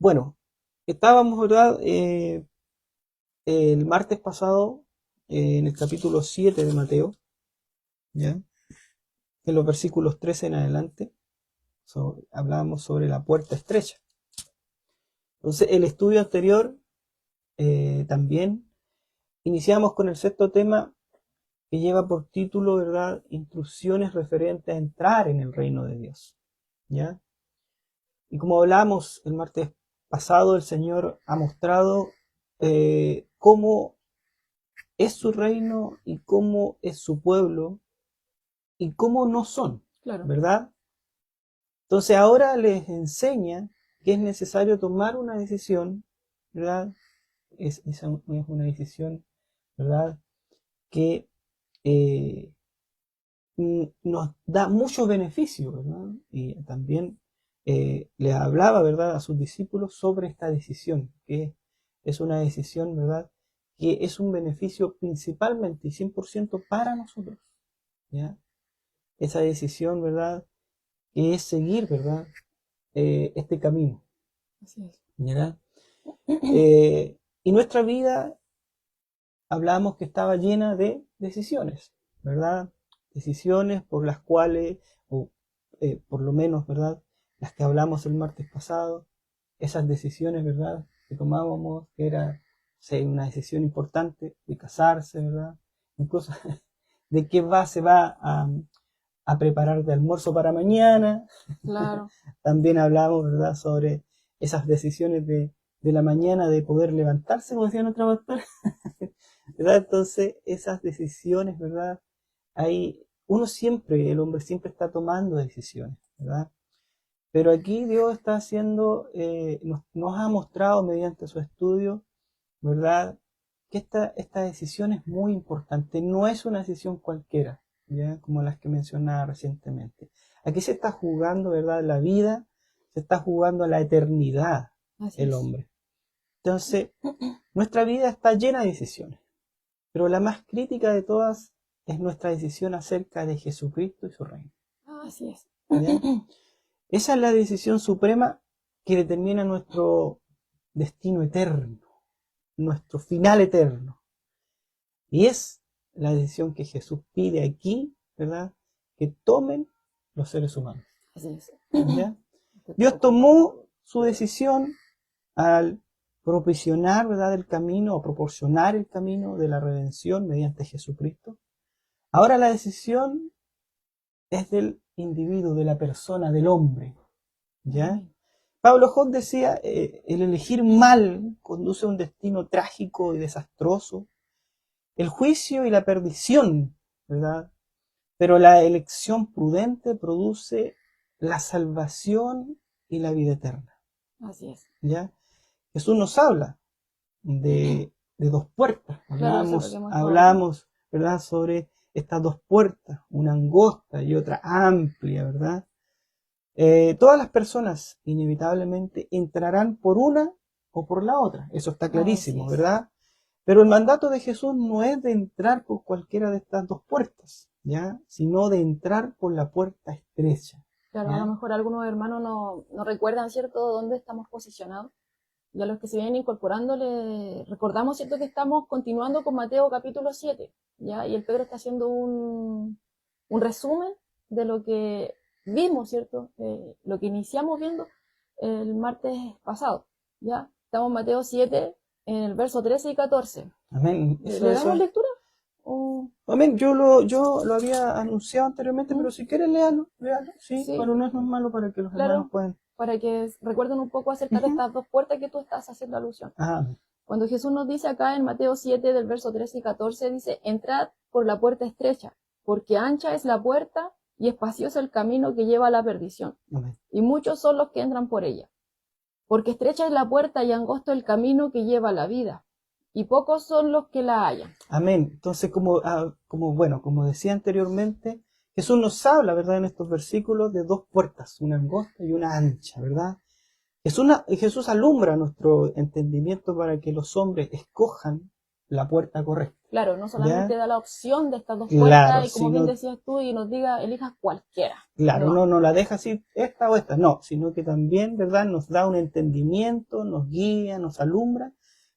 Bueno, estábamos, ¿verdad? El martes pasado en el capítulo 7 de Mateo, ¿ya? En los versículos 13 en adelante, hablábamos sobre la puerta estrecha. Entonces, el estudio anterior también iniciamos con el sexto tema que lleva por título, ¿verdad? Instrucciones referentes a entrar en el reino de Dios, ¿ya? Y como hablamos el martes pasado, el Señor ha mostrado cómo es su reino y cómo es su pueblo y cómo no son, Claro. ¿verdad? Entonces ahora les enseña que es necesario tomar una decisión, ¿verdad? Es una decisión, ¿verdad? Que nos da muchos beneficios, ¿verdad? Y también les hablaba, ¿verdad?, a sus discípulos sobre esta decisión, que es una decisión, ¿verdad?, que es un beneficio principalmente y 100% para nosotros, ¿ya? Esa decisión, ¿verdad?, que es seguir, ¿verdad?, este camino, Así es. ¿verdad? Y nuestra vida, hablábamos que estaba llena de decisiones, ¿verdad? Decisiones por las cuales, o por lo menos, ¿verdad? Las que hablamos el martes pasado, esas decisiones, ¿verdad? Que tomábamos, que era una decisión importante de casarse, ¿verdad? Incluso de qué se va a preparar de almuerzo para mañana. Claro. También hablamos, ¿verdad? Sobre esas decisiones de la mañana de poder levantarse, como decía nuestra pastora. ¿Verdad? Entonces, esas decisiones, ¿verdad? Hay, el hombre siempre está tomando decisiones, ¿verdad? Pero aquí Dios está haciendo, nos ha mostrado mediante su estudio, ¿verdad? Que esta decisión es muy importante, no es una decisión cualquiera, ¿ya? Como las que mencionaba recientemente. Aquí se está jugando, ¿verdad? La vida, se está jugando la eternidad, Así el es. hombre. Entonces, nuestra vida está llena de decisiones. Pero la más crítica de todas es nuestra decisión acerca de Jesucristo y su reino. Así es. ¿Ya? Esa es la decisión suprema que determina nuestro destino eterno, nuestro final eterno. Y es la decisión que Jesús pide aquí, ¿verdad? Que tomen los seres humanos. Así es. ¿Ya? Dios tomó su decisión al propiciar, ¿verdad?, el camino o proporcionar el camino de la redención mediante Jesucristo. Ahora la decisión es del individuo, de la persona, del hombre, ¿ya? Pablo Hock decía, el elegir mal conduce a un destino trágico y desastroso, el juicio y la perdición, ¿verdad? Pero la elección prudente produce la salvación y la vida eterna. Así es. ¿Ya? Jesús nos habla de dos puertas. Hablamos, ¿verdad?, sobre estas dos puertas, una angosta y otra amplia, ¿verdad? Todas las personas inevitablemente entrarán por una o por la otra, eso está clarísimo, ¿verdad? Pero el mandato de Jesús no es de entrar por cualquiera de estas dos puertas, ¿ya? Sino de entrar por la puerta estrecha. Claro, ¿ya? a lo mejor algunos hermanos no recuerdan, ¿cierto?, dónde estamos posicionados. Y a los que se vienen incorporando, les recordamos, ¿cierto?, que estamos continuando con Mateo capítulo 7, ¿ya? Y el Pedro está haciendo un resumen de lo que vimos, ¿cierto? Lo que iniciamos viendo el martes pasado, ¿ya? Estamos en Mateo 7, en el verso 13 y 14. Amén. ¿Le damos lectura? Amén. Yo lo había anunciado anteriormente, pero si quieres léalo, sí, pero no es malo para que los hermanos puedan. Para que recuerden un poco acerca de estas dos puertas que tú estás haciendo alusión. Cuando Jesús nos dice acá en Mateo 7, del verso 13 y 14, dice, entrad por la puerta estrecha, porque ancha es la puerta y espacioso el camino que lleva a la perdición. Amén. Y muchos son los que entran por ella. Porque estrecha es la puerta y angosto el camino que lleva a la vida, y pocos son los que la hallan. Amén. Entonces, como decía anteriormente, Jesús nos habla, ¿verdad?, en estos versículos de dos puertas, una angosta y una ancha, ¿verdad? Jesús alumbra nuestro entendimiento para que los hombres escojan la puerta correcta. Claro, no solamente ¿Ya? da la opción de estas dos Claro, puertas y como bien sino, decías tú, y nos diga, elijas cualquiera. claro, No, no la deja así, esta o esta, no, sino que también, ¿verdad? Nos da un entendimiento, nos guía, nos alumbra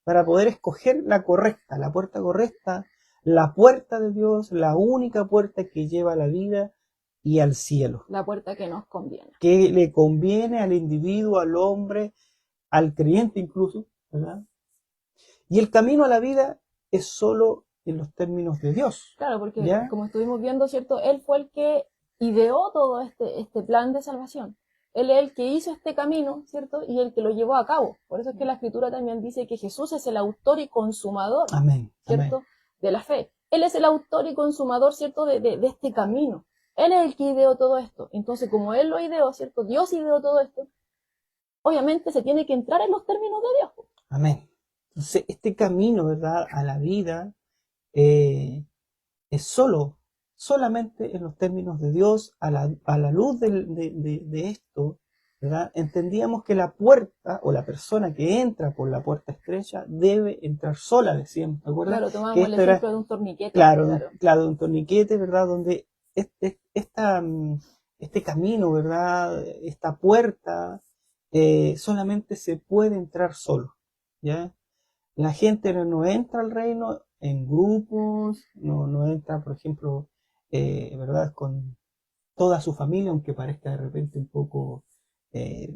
para poder escoger la correcta, la puerta correcta, la puerta de Dios, la única puerta que lleva a la vida y al cielo, la puerta que nos conviene. que le conviene al individuo, al hombre, al creyente incluso, ¿verdad? Y el camino a la vida es solo en los términos de Dios, Claro, porque ¿ya? como estuvimos viendo, ¿cierto? Él fue el que ideó todo este plan de salvación. Él es el que hizo este camino, ¿cierto? Y el que lo llevó a cabo. Por eso es que la Escritura también dice que Jesús es el autor y consumador, Amén, ¿cierto? amén. De la fe. Él es el autor y consumador, ¿cierto? De este camino. Él es el que ideó todo esto. Entonces, como Él lo ideó, ¿cierto? Dios ideó todo esto. Obviamente se tiene que entrar en los términos de Dios. Amén. Entonces, este camino, ¿verdad? A la vida es solamente en los términos de Dios, a la luz de esto, ¿verdad? Entendíamos que la puerta o la persona que entra por la puerta estrecha debe entrar sola, decíamos, ¿te acuerdas? Claro, Que tomamos el esto era, ejemplo de un torniquete. claro, claro, un torniquete, ¿verdad? Donde este camino, ¿verdad? Esta puerta solamente se puede entrar solo, ¿ya? La gente no entra al reino en grupos, no entra, por ejemplo, ¿verdad? Con toda su familia, aunque parezca de repente un poco eh,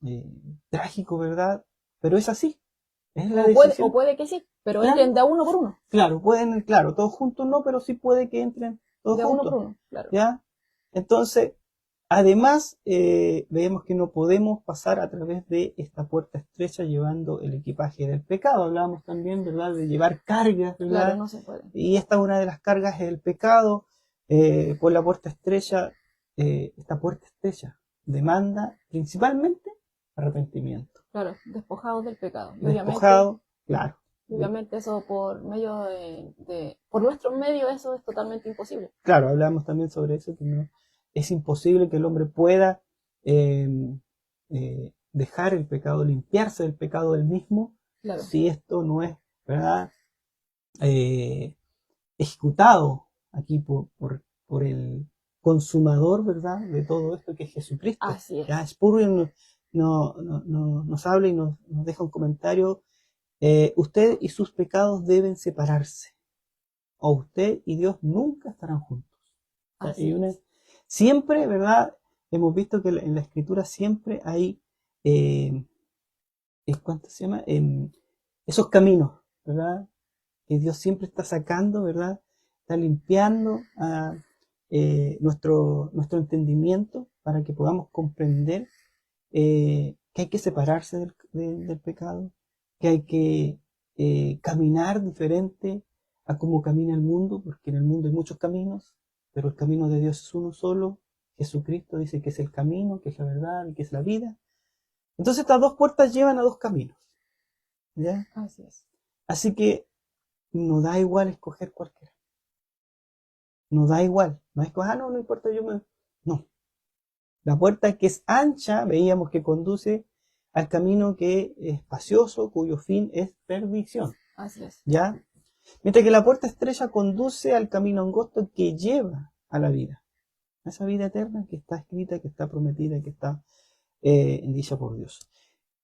eh, trágico, ¿verdad? Pero es así, es la O decisión. puede que sí, pero Claro, entren de a uno por uno. claro, pueden, claro, todos juntos no, pero sí puede que entren todos De a uno por juntos, uno, claro. ¿ya? Entonces, además, vemos que no podemos pasar a través de esta puerta estrecha llevando el equipaje del pecado. Hablábamos también, ¿verdad?, de llevar cargas, Claro, ¿verdad? no se puede. Y esta es una de las cargas del pecado. Por la puerta estrecha, esta puerta estrecha demanda principalmente arrepentimiento. Claro, despojados del pecado. Y Despojado, claro. obviamente eso por medio por nuestros medios eso es totalmente imposible. Claro, hablamos también sobre eso, que no, es imposible que el hombre pueda eh, dejar el pecado, limpiarse del pecado del mismo, Claro. si esto no es, ¿verdad?, eh, ejecutado aquí por el consumador, ¿verdad?, de todo esto, que es Jesucristo. Así es. Ya Spurgeon nos habla y nos deja un comentario: usted y sus pecados deben separarse, o usted y Dios nunca estarán juntos. Así es. Siempre, ¿verdad? Hemos visto que en la escritura siempre hay, ¿cuánto se llama? Esos caminos, ¿verdad? Que Dios siempre está sacando, ¿verdad? Está limpiando nuestro entendimiento para que podamos comprender que hay que separarse del pecado, que hay que caminar diferente a cómo camina el mundo, porque en el mundo hay muchos caminos, pero el camino de Dios es uno solo. Jesucristo dice que es el camino, que es la verdad y que es la vida. Entonces estas dos puertas llevan a dos caminos, ¿ya? Así es. Así que no da igual escoger cualquiera. No da igual. No es que, no importa, No. La puerta que es ancha, veíamos que conduce al camino que es espacioso, cuyo fin es perdición. Así es. ¿Ya? Mientras que la puerta estrecha conduce al camino angosto que lleva a la vida. A esa vida eterna que está escrita, que está prometida, que está dicha por Dios.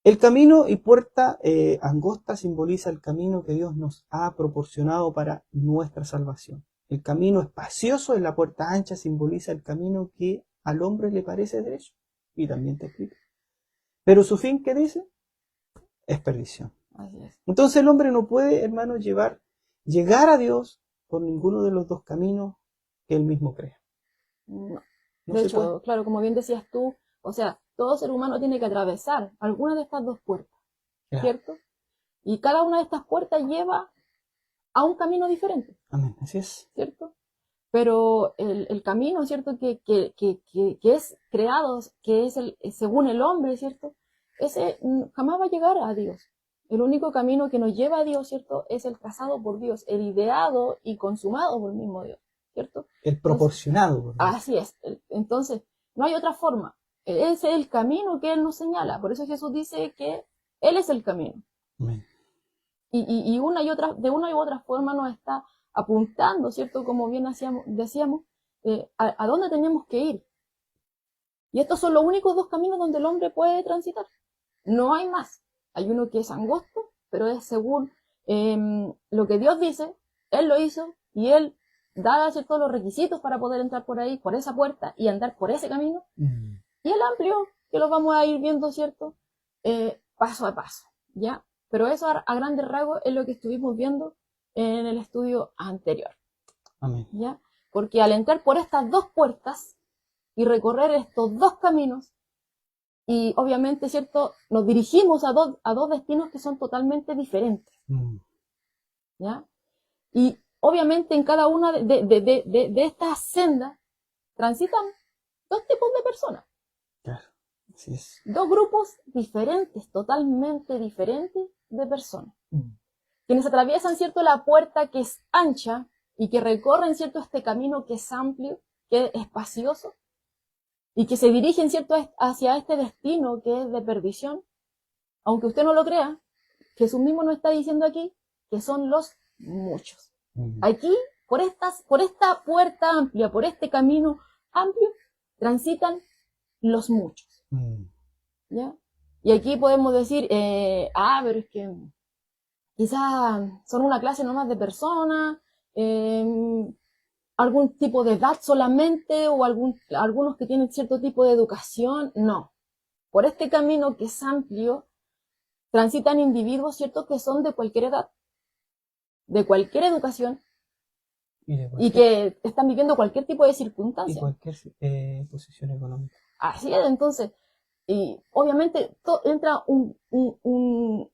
El camino y puerta angosta simboliza el camino que Dios nos ha proporcionado para nuestra salvación. El camino espacioso en la puerta ancha simboliza el camino que al hombre le parece derecho, y también está escrito. Pero su fin, ¿qué dice? Es perdición. Así es. Entonces el hombre no puede, hermano, llegar a Dios por ninguno de los dos caminos que él mismo crea. No. No De se hecho, puede. claro, como bien decías tú, o sea, todo ser humano tiene que atravesar alguna de estas dos puertas, Claro. ¿cierto? Y cada una de estas puertas lleva a un camino diferente, Amén, así es. ¿cierto? Pero el camino, ¿cierto? Que es creado, que es según el hombre, ¿cierto? Ese jamás va a llegar a Dios. El único camino que nos lleva a Dios, ¿cierto? Es el trazado por Dios, el ideado y consumado por el mismo Dios, ¿cierto? El proporcionado. Entonces, así es. Entonces, no hay otra forma. Ese es el camino que Él nos señala. Por eso Jesús dice que Él es el camino. Amén. y una y otra, de una u otra forma nos está apuntando, ¿cierto? Como bien decíamos, a dónde tenemos que ir. Y estos son los únicos dos caminos donde el hombre puede transitar. No hay más. Hay uno que es angosto, pero es según lo que Dios dice, Él lo hizo y Él da, ¿cierto?, los requisitos para poder entrar por ahí, por esa puerta y andar por ese camino. Y el amplio, que lo vamos a ir viendo, ¿cierto?, paso a paso, ¿ya? Pero eso a grandes rasgos es lo que estuvimos viendo en el estudio anterior. Amén. ¿Ya? Porque al entrar por estas dos puertas y recorrer estos dos caminos, y obviamente, ¿cierto?, nos dirigimos a dos destinos que son totalmente diferentes. ¿Ya? Y obviamente en cada una de estas sendas transitan dos tipos de personas. Claro, así es. Dos grupos diferentes, totalmente diferentes de personas. Quienes atraviesan, ¿cierto?, la puerta que es ancha y que recorren, ¿cierto?, este camino que es amplio, que es espacioso, y que se dirigen, ¿cierto?, hacia este destino que es de perdición. Aunque usted no lo crea, Jesús mismo nos está diciendo aquí que son los muchos. Aquí, por esta puerta amplia, por este camino amplio, transitan los muchos. ¿Ya? Y aquí podemos decir, pero es que quizás son una clase nomás de personas, algún tipo de edad solamente, o algunos que tienen cierto tipo de educación. No. Por este camino que es amplio, transitan individuos, ¿cierto?, que son de cualquier edad, de cualquier educación, y que están viviendo cualquier tipo de circunstancia. Y cualquier posición económica. Así es, entonces, y obviamente entra un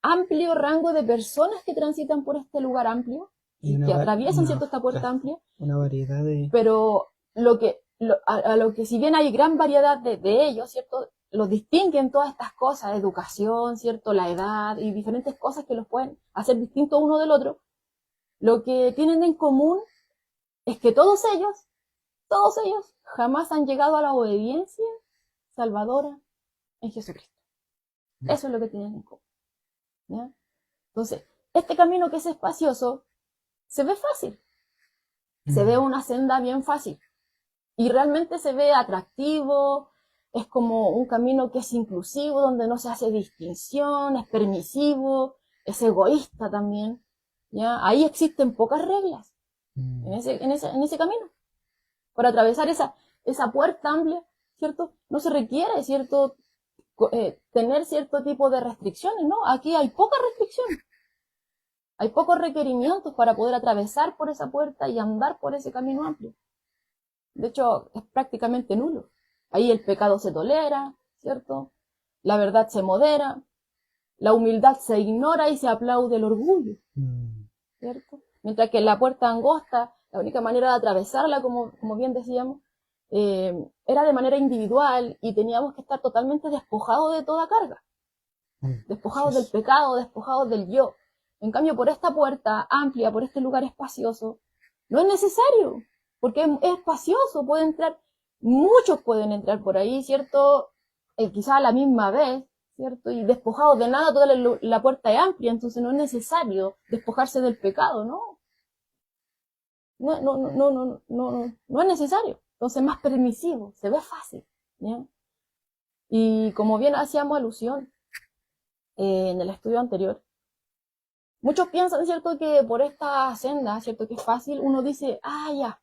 amplio rango de personas que transitan por este lugar amplio, y que atraviesan, ¿cierto?, esta puerta amplia. Una variedad de... Pero a lo que si bien hay gran variedad de ellos, ¿cierto?, los distinguen todas estas cosas, educación, ¿cierto?, la edad y diferentes cosas que los pueden hacer distintos uno del otro. Lo que tienen en común es que todos ellos jamás han llegado a la obediencia salvadora en Jesucristo. Eso es lo que tienen en común. ¿Ya? Entonces, este camino que es espacioso se ve fácil. Se ve una senda bien fácil. Y realmente se ve atractivo, es como un camino que es inclusivo, donde no se hace distinción, es permisivo, es egoísta también. ¿Ya? Ahí existen pocas reglas en ese camino. Para atravesar esa puerta amplia, ¿cierto? No se requiere, ¿cierto?, tener cierto tipo de restricciones, ¿no? Aquí hay pocas restricciones. Hay pocos requerimientos para poder atravesar por esa puerta y andar por ese camino amplio. De hecho, es prácticamente nulo. Ahí el pecado se tolera, ¿cierto? La verdad se modera, la humildad se ignora y se aplaude el orgullo, ¿cierto? Mientras que en la puerta angosta, la única manera de atravesarla, como bien decíamos, era de manera individual y teníamos que estar totalmente despojados de toda carga, despojados del pecado, despojados del yo. En cambio, por esta puerta amplia, por este lugar espacioso, no es necesario, porque es espacioso, muchos pueden entrar por ahí, ¿cierto? Quizá a la misma vez, ¿cierto? Y despojados de nada, toda la puerta es amplia, entonces no es necesario despojarse del pecado, ¿no? No es necesario. Entonces es más permisivo, se ve fácil, ¿ya? Y como bien hacíamos alusión en el estudio anterior, muchos piensan, ¿cierto?, que por esta senda, ¿cierto?, que es fácil, uno dice, ya.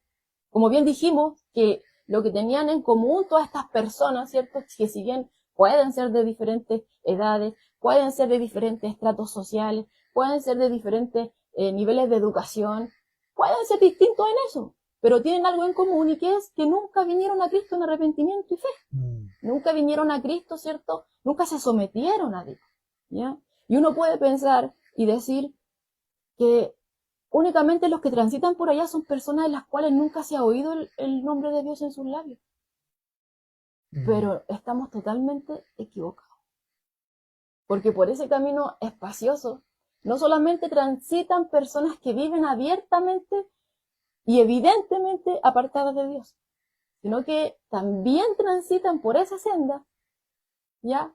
Como bien dijimos, que lo que tenían en común todas estas personas, ¿cierto?, que si bien pueden ser de diferentes edades, pueden ser de diferentes estratos sociales, pueden ser de diferentes niveles de educación, pueden ser distintos en eso, pero tienen algo en común, y que es que nunca vinieron a Cristo en arrepentimiento y fe. Nunca vinieron a Cristo, ¿cierto? Nunca se sometieron a Dios, ¿ya? Y uno puede pensar y decir que únicamente los que transitan por allá son personas de las cuales nunca se ha oído el nombre de Dios en sus labios. Pero estamos totalmente equivocados. Porque por ese camino espacioso, no solamente transitan personas que viven abiertamente y evidentemente apartadas de Dios, sino que también transitan por esa senda, ¿ya?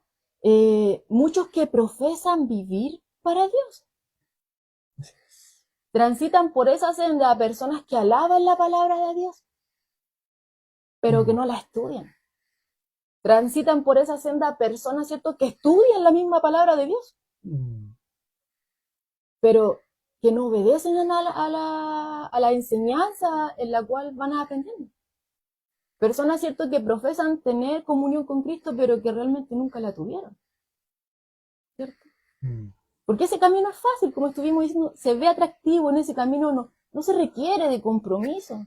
Muchos que profesan vivir para Dios. Transitan por esa senda personas que alaban la palabra de Dios, pero que no la estudian. Transitan por esa senda personas, ¿cierto?, que estudian la misma palabra de Dios, pero que no obedecen a la enseñanza en la cual van aprendiendo. Personas, ¿cierto?, que profesan tener comunión con Cristo, pero que realmente nunca la tuvieron, ¿cierto? Porque ese camino es fácil, como estuvimos diciendo, se ve atractivo, en ese camino no se requiere de compromiso.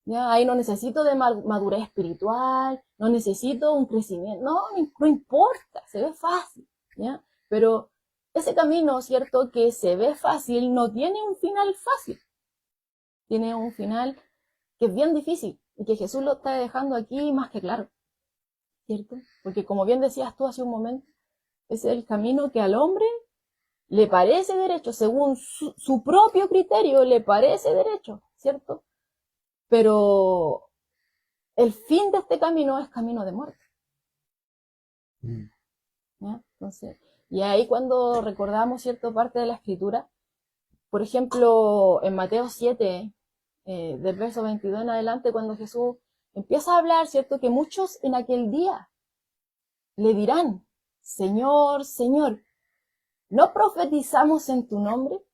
¿Ya? Ahí no necesito de madurez espiritual, no necesito un crecimiento, no importa, se ve fácil, ¿ya? Pero ese camino, ¿cierto?, que se ve fácil, no tiene un final fácil, tiene un final que es bien difícil, y que Jesús lo está dejando aquí más que claro, ¿cierto? Porque como bien decías tú hace un momento, es el camino que al hombre le parece derecho, según su propio criterio le parece derecho, ¿cierto? Pero el fin de este camino es camino de muerte. ¿Ya? Entonces, y ahí cuando recordamos cierta parte de la escritura, por ejemplo, en Mateo 7, del verso 22 en adelante, cuando Jesús empieza a hablar, ¿cierto?, que muchos en aquel día le dirán, Señor, Señor, ¿no profetizamos en tu nombre?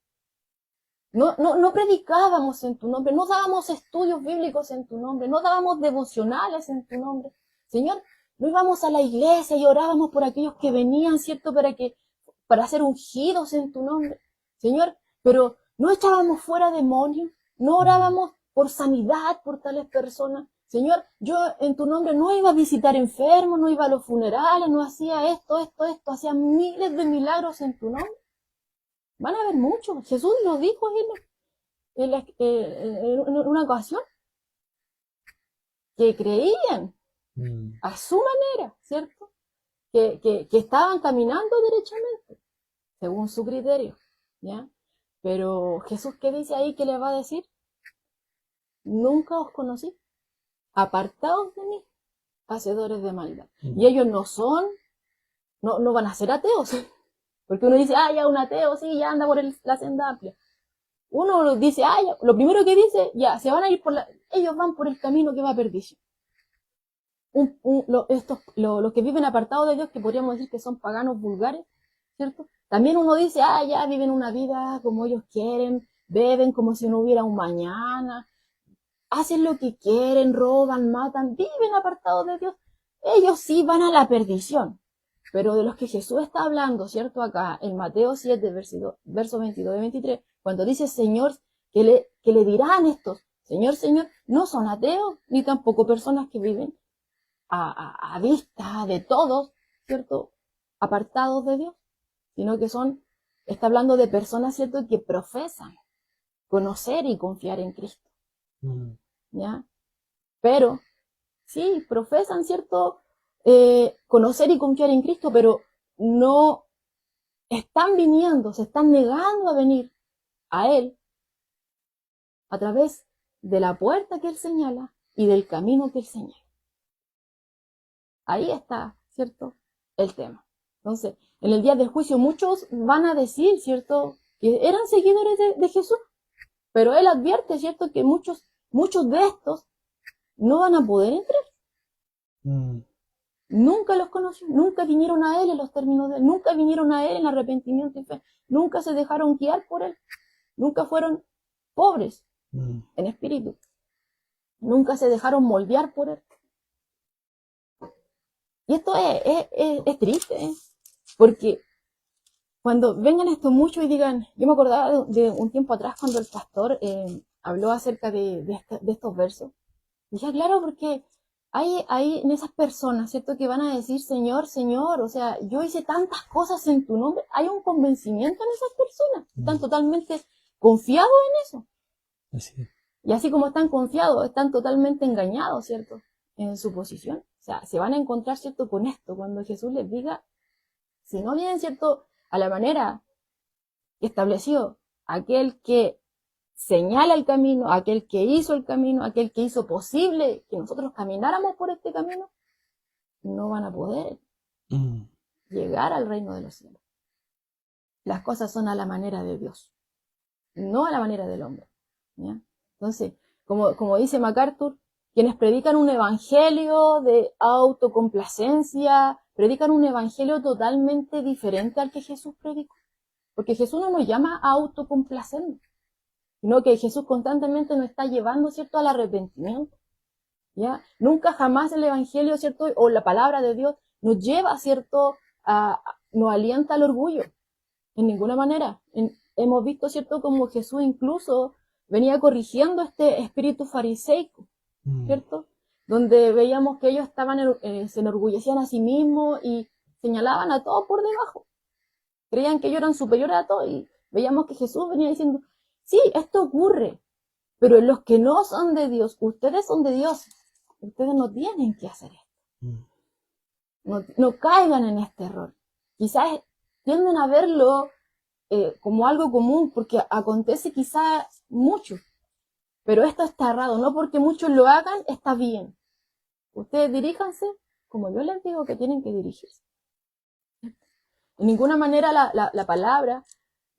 No predicábamos en tu nombre, no dábamos estudios bíblicos en tu nombre, no dábamos devocionales en tu nombre. Señor, no íbamos a la iglesia y orábamos por aquellos que venían, ¿cierto?, para ser ungidos en tu nombre. Señor, pero no echábamos fuera demonios, no orábamos por sanidad por tales personas. Señor, yo en tu nombre no iba a visitar enfermos, no iba a los funerales, no hacía esto, hacía miles de milagros en tu nombre. Van a haber muchos. Jesús lo dijo en una ocasión, que creían a su manera, ¿cierto? Que estaban caminando derechamente, según su criterio, ¿ya? Pero Jesús, ¿qué dice ahí? ¿Qué le va a decir? Nunca os conocí, apartaos de mí, hacedores de maldad. Y ellos no van a ser ateos, porque uno dice, ya un ateo, sí, ya anda por la senda amplia. Uno dice, ya, lo primero que dice, ya, se van a ir ellos van por el camino que va a perdición. Los que viven apartados de Dios, que podríamos decir que son paganos vulgares, ¿cierto? También uno dice, ya viven una vida como ellos quieren, beben como si no hubiera un mañana, hacen lo que quieren, roban, matan, viven apartados de Dios. Ellos sí van a la perdición. Pero de los que Jesús está hablando, ¿cierto? Acá en Mateo 7, verso 22 y 23, cuando dice Señor, que le dirán estos, Señor, Señor, no son ateos, ni tampoco personas que viven a vista de todos, ¿cierto?, apartados de Dios, sino que está hablando de personas, ¿cierto?, que profesan conocer y confiar en Cristo, ¿ya? Pero, sí, profesan, ¿cierto?, conocer y confiar en Cristo, pero no se están negando a venir a Él a través de la puerta que Él señala y del camino que Él señala. Ahí está, ¿cierto?, el tema. Entonces, en el día del juicio muchos van a decir, ¿cierto?, que eran seguidores de Jesús, pero Él advierte, ¿cierto?, que muchos de estos no van a poder entrar. Nunca los conoció, nunca vinieron a Él en los términos de Él, nunca vinieron a Él en arrepentimiento y fe, nunca se dejaron guiar por Él, nunca fueron pobres en espíritu, nunca se dejaron moldear por Él. Y esto es triste, porque cuando vengan estos muchos y digan, yo me acordaba de un tiempo atrás cuando el pastor habló acerca de estos versos, dije, claro, porque hay en esas personas, ¿cierto?, que van a decir, Señor, Señor, o sea, yo hice tantas cosas en tu nombre, hay un convencimiento en esas personas, están totalmente confiados en eso. Así es. Y así como están confiados, están totalmente engañados, ¿cierto?, en su posición. O sea, se van a encontrar, ¿cierto?, con esto, cuando Jesús les diga, si no vienen, ¿cierto?, a la manera que estableció aquel que señala el camino, aquel que hizo el camino, aquel que hizo posible que nosotros camináramos por este camino, no van a poder llegar al reino de los cielos. Las cosas son a la manera de Dios. no a la manera del hombre. ¿Ya? Entonces, como dice MacArthur, quienes predican un evangelio de autocomplacencia, predican un evangelio totalmente diferente al que Jesús predicó. Porque Jesús no nos llama a autocomplacernos, sino que Jesús constantemente nos está llevando, ¿cierto?, al arrepentimiento. ¿Ya? Nunca jamás el evangelio, ¿cierto?, o la palabra de Dios nos lleva, ¿cierto?, nos alienta al orgullo. En ninguna manera. Hemos visto, ¿cierto?, como Jesús incluso venía corrigiendo este espíritu fariseico, ¿cierto? Donde veíamos que ellos se enorgullecían a sí mismos y señalaban a todos por debajo. Creían que ellos eran superiores a todos y veíamos que Jesús venía diciendo, sí, esto ocurre, pero los que no son de Dios, ustedes son de Dios, ustedes no tienen que hacer esto. No caigan en este error. Quizás tienden a verlo como algo común, porque acontece quizás mucho, pero esto está errado, no porque muchos lo hagan, está bien. Ustedes diríjanse como yo les digo que tienen que dirigirse. De ninguna manera la palabra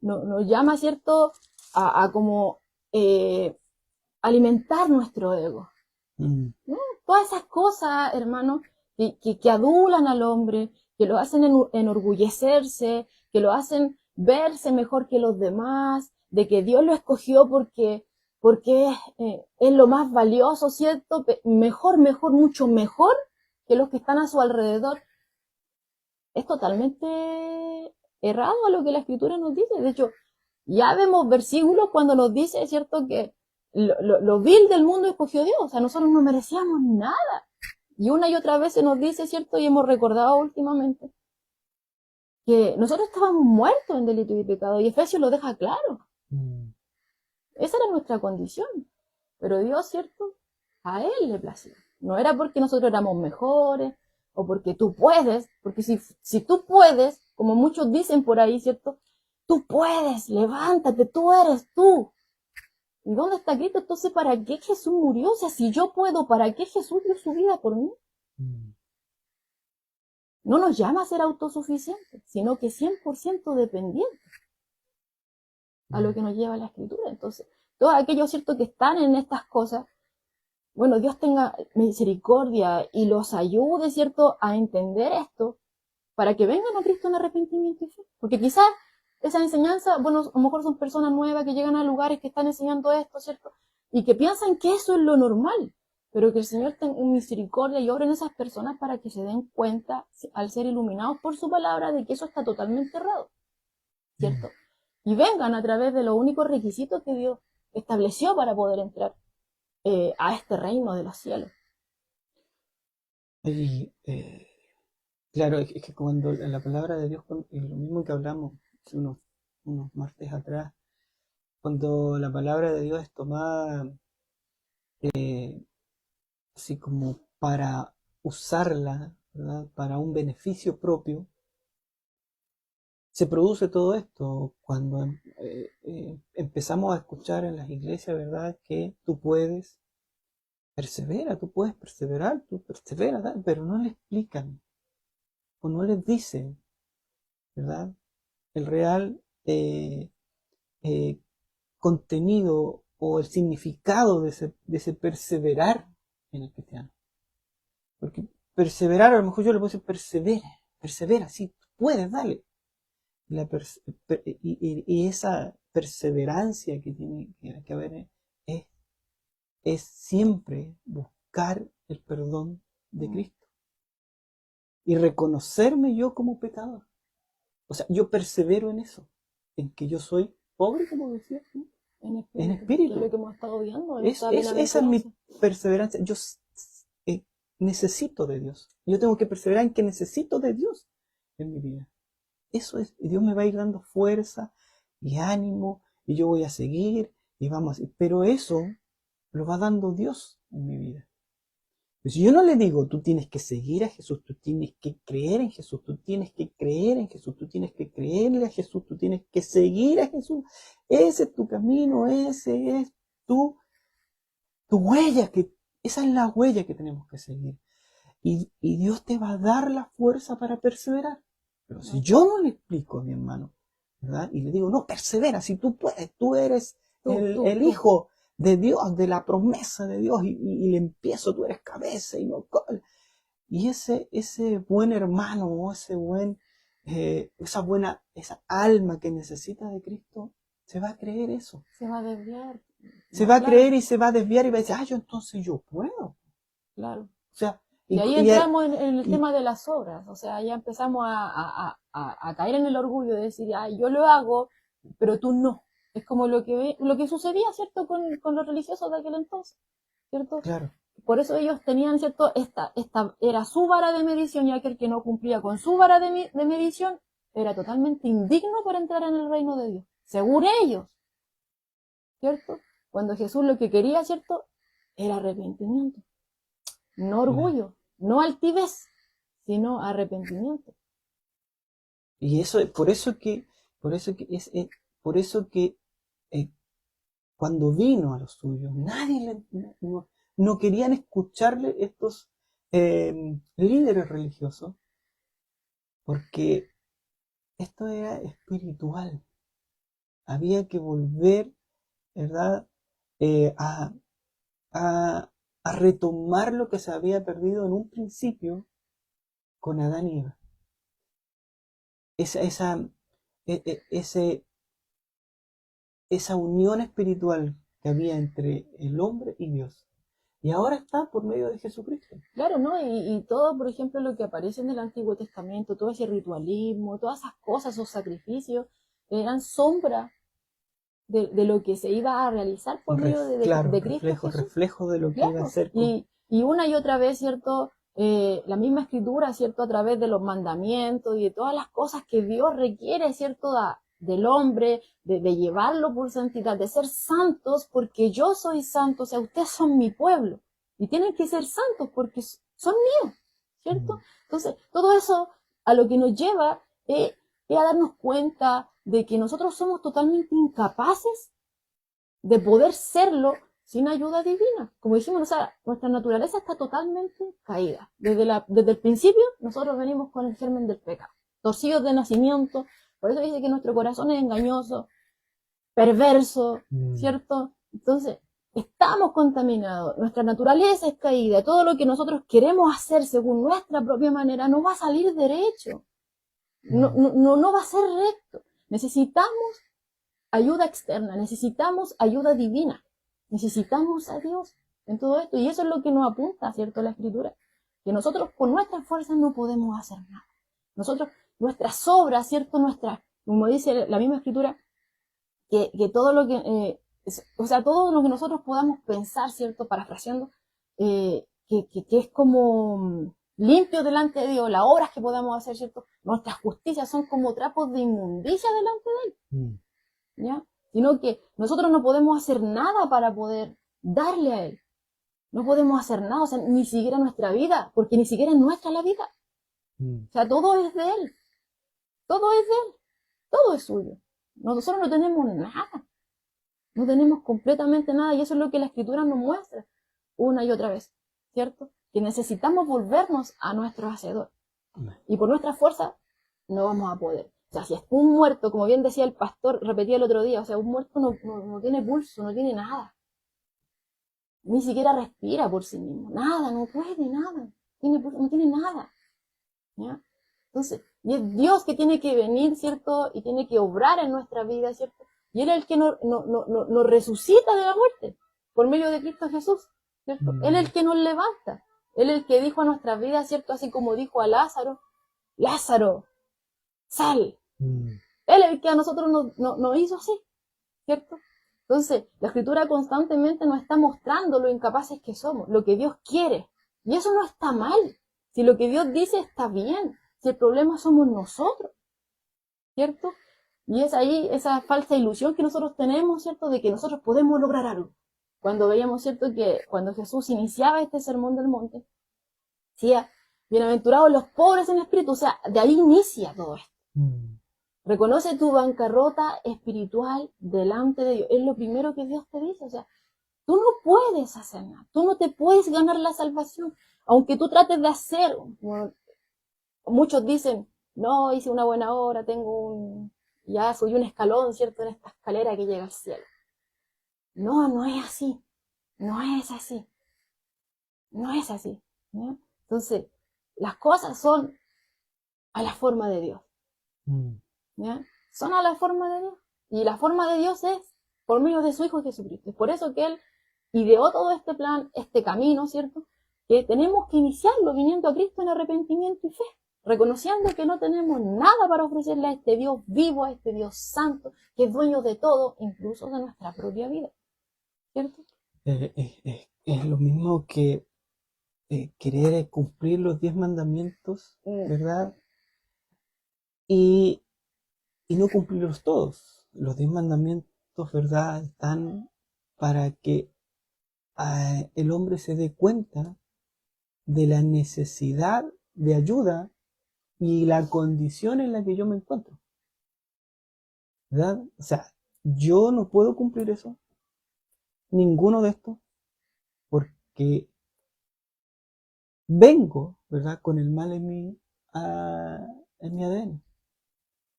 nos llama, ¿cierto?, a como alimentar nuestro ego. ¿No? Todas esas cosas, hermano, que adulan al hombre, que lo hacen enorgullecerse, que lo hacen verse mejor que los demás, de que Dios lo escogió porque es lo más valioso, ¿cierto? Mejor, mucho mejor que los que están a su alrededor. Es totalmente errado a lo que la Escritura nos dice. De hecho, ya vemos versículos cuando nos dice, ¿cierto?, que lo vil del mundo escogió Dios. O sea, nosotros no merecíamos nada. Y una y otra vez se nos dice, ¿cierto?, y hemos recordado últimamente, que nosotros estábamos muertos en delito y pecado. Y Efesios lo deja claro. Esa era nuestra condición. Pero Dios, ¿cierto?, a Él le plació. No era porque nosotros éramos mejores, o porque tú puedes, porque si tú puedes, como muchos dicen por ahí, ¿cierto?, tú puedes, levántate, tú eres tú. ¿Y dónde está Cristo? Entonces, ¿para qué Jesús murió? O sea, si yo puedo, ¿para qué Jesús dio su vida por mí? No nos llama a ser autosuficientes, sino que 100% dependientes a lo que nos lleva la Escritura. Entonces, todos aquellos, ¿cierto?, que están en estas cosas, bueno, Dios tenga misericordia y los ayude, ¿cierto?, a entender esto, para que vengan a Cristo en arrepentimiento y fe. Porque quizás esa enseñanza, bueno, a lo mejor son personas nuevas que llegan a lugares que están enseñando esto, ¿cierto?, y que piensan que eso es lo normal, pero que el Señor tenga misericordia y obre en esas personas para que se den cuenta, al ser iluminados por su palabra, de que eso está totalmente errado, ¿cierto? Y vengan a través de los únicos requisitos que Dios estableció para poder entrar a este reino de los cielos. Y, claro, es que cuando la palabra de Dios, lo mismo que hablamos hace unos martes atrás, cuando la palabra de Dios es tomada así como para usarla, ¿verdad?, para un beneficio propio, se produce todo esto cuando empezamos a escuchar en las iglesias, ¿verdad?, que tú puedes perseverar, tú perseveras, ¿verdad?, pero no le explican o no les dicen, ¿verdad?, el real contenido o el significado de ese perseverar en el cristiano. Porque perseverar, a lo mejor yo le puedo decir persevera, sí, puedes, dale. Y esa perseverancia que tiene que haber es siempre buscar el perdón de Cristo y reconocerme yo como pecador. O sea, yo persevero en eso, en que yo soy pobre, como decía, ¿no?, en espíritu. Es lo que hemos estado viendo. Esa es mi perseverancia. Yo necesito de Dios. Yo tengo que perseverar en que necesito de Dios en mi vida. Eso es, y Dios me va a ir dando fuerza y ánimo, y yo voy a seguir, y vamos a, pero eso lo va dando Dios en mi vida. Pero si yo no le digo, tú tienes que seguir a Jesús, tú tienes que creer en Jesús, tú tienes que creer en Jesús, tú tienes que creerle a Jesús, tú tienes que seguir a Jesús, ese es tu camino, ese es tu huella, esa es la huella que tenemos que seguir. Y Dios te va a dar la fuerza para perseverar. Pero si yo no le explico a mi hermano ¿verdad? Y le digo, no, persevera, si tú puedes, tú eres el tú. hijo de Dios, de la promesa de Dios, y le empiezo, tú eres cabeza y no cola. Y ese buen hermano, esa alma que necesita de Cristo, se va a creer eso. Se va a desviar. Se va a Claro, creer y se va a desviar y va a decir, entonces yo puedo. claro. O sea, Y ahí y- entramos en el y- tema de las obras, o sea, ya empezamos a caer en el orgullo de decir, ay, yo lo hago, pero tú no. Es como lo que sucedía, ¿cierto?, con los religiosos de aquel entonces, ¿cierto? claro, Por eso ellos tenían, ¿cierto?, esta era su vara de medición, y aquel que no cumplía con su vara de medición era totalmente indigno para entrar en el reino de Dios, según ellos, ¿cierto? Cuando Jesús lo que quería, ¿cierto?, era arrepentimiento, no orgullo, no altivez, sino arrepentimiento. y eso, por eso que eh, cuando vino a los suyos, no querían escucharle estos líderes religiosos, porque esto era espiritual. Había que volver, ¿verdad? Eh, a, a retomar lo que se había perdido en un principio con Adán y Eva. Esa, esa, e- e- ese, esa unión espiritual que había entre el hombre y Dios. Y ahora está por medio de Jesucristo. Claro, ¿no? Y todo, por ejemplo, lo que aparece en el Antiguo Testamento, todo ese ritualismo, todas esas cosas, esos sacrificios, eran sombra de lo que se iba a realizar por medio Claro, de Cristo Jesús. reflejo de lo que iba a Claro, ser. y una y otra vez, ¿cierto? La misma escritura, ¿cierto? A través de los mandamientos y de todas las cosas que Dios requiere, ¿cierto? Del hombre, de llevarlo por santidad, de ser santos, porque yo soy santo, o sea, ustedes son mi pueblo, y tienen que ser santos porque son míos, ¿cierto? Entonces, todo eso a lo que nos lleva es a darnos cuenta de que nosotros somos totalmente incapaces de poder serlo sin ayuda divina. Como dijimos, o sea, nuestra naturaleza está totalmente caída. Desde el principio, nosotros venimos con el germen del pecado, torcidos de nacimiento. Por eso dice que nuestro corazón es engañoso, perverso, ¿cierto? Entonces, estamos contaminados, nuestra naturaleza es caída, todo lo que nosotros queremos hacer según nuestra propia manera no va a salir derecho, no va a ser recto. Necesitamos ayuda externa, necesitamos ayuda divina, necesitamos a Dios en todo esto, y eso es lo que nos apunta, ¿cierto?, la Escritura, que nosotros con nuestras fuerzas no podemos hacer nada. Nosotros, nuestras obras, ¿cierto?, como dice la misma Escritura, que todo lo que, todo lo que nosotros podamos pensar, ¿cierto?, parafraseando, que es como limpio delante de Dios, las obras que podamos hacer, ¿cierto?, nuestras justicias son como trapos de inmundicia delante de Él. ¿Ya? Sino que nosotros no podemos hacer nada para poder darle a Él. No podemos hacer nada, o sea, ni siquiera nuestra vida, porque ni siquiera es nuestra la vida. O sea, todo es de Él. Todo es de Él. Todo es suyo. Nosotros no tenemos nada. No tenemos completamente nada, y eso es lo que la Escritura nos muestra una y otra vez, ¿cierto? Que necesitamos volvernos a nuestro Hacedor. Y por nuestra fuerza no vamos a poder. O sea, si es un muerto, como bien decía el pastor, repetía el otro día, o sea, un muerto no tiene pulso, no tiene nada. Ni siquiera respira por sí mismo. Nada, no puede, nada. No tiene nada. ¿Ya? Entonces, y es Dios que tiene que venir, ¿cierto? Y tiene que obrar en nuestra vida, ¿cierto? Y Él es el que nos resucita de la muerte por medio de Cristo Jesús, ¿cierto? Él es el que nos levanta. Él es el que dijo a nuestras vidas, ¿cierto? Así como dijo a Lázaro, Lázaro, sal. Él es el que a nosotros nos hizo así, ¿cierto? Entonces, la Escritura constantemente nos está mostrando lo incapaces que somos, lo que Dios quiere. Y eso no está mal. Si lo que Dios dice está bien, si el problema somos nosotros, ¿cierto? Y es ahí esa falsa ilusión que nosotros tenemos, ¿cierto? De que nosotros podemos lograr algo. Cuando veíamos, ¿cierto?, que cuando Jesús iniciaba este sermón del monte, decía, bienaventurados los pobres en espíritu, o sea, de ahí inicia todo esto. Reconoce tu bancarrota espiritual delante de Dios. Es lo primero que Dios te dice. O sea, tú no puedes hacer nada. Tú no te puedes ganar la salvación. Aunque tú trates de hacer. Bueno, muchos dicen, no, hice una buena obra, tengo ya subí un escalón, ¿cierto?, en esta escalera que llega al cielo. No, no es así. No es así. No es así. ¿Ya? Entonces, las cosas son a la forma de Dios. ¿Ya? Son a la forma de Dios. Y la forma de Dios es por medio de su Hijo Jesucristo. Es por eso que Él ideó todo este plan, este camino, ¿cierto? Que tenemos que iniciarlo viniendo a Cristo en arrepentimiento y fe, reconociendo que no tenemos nada para ofrecerle a este Dios vivo, a este Dios santo, que es dueño de todo, incluso de nuestra propia vida, ¿cierto? Es lo mismo que querer cumplir los 10 mandamientos, ¿verdad? Y no cumplirlos todos. Los 10 mandamientos, ¿verdad?, están para que el hombre se dé cuenta de la necesidad de ayuda y la condición en la que yo me encuentro, ¿verdad? O sea, yo no puedo cumplir eso, ninguno de estos, porque vengo, ¿verdad?, con el mal en mi ADN.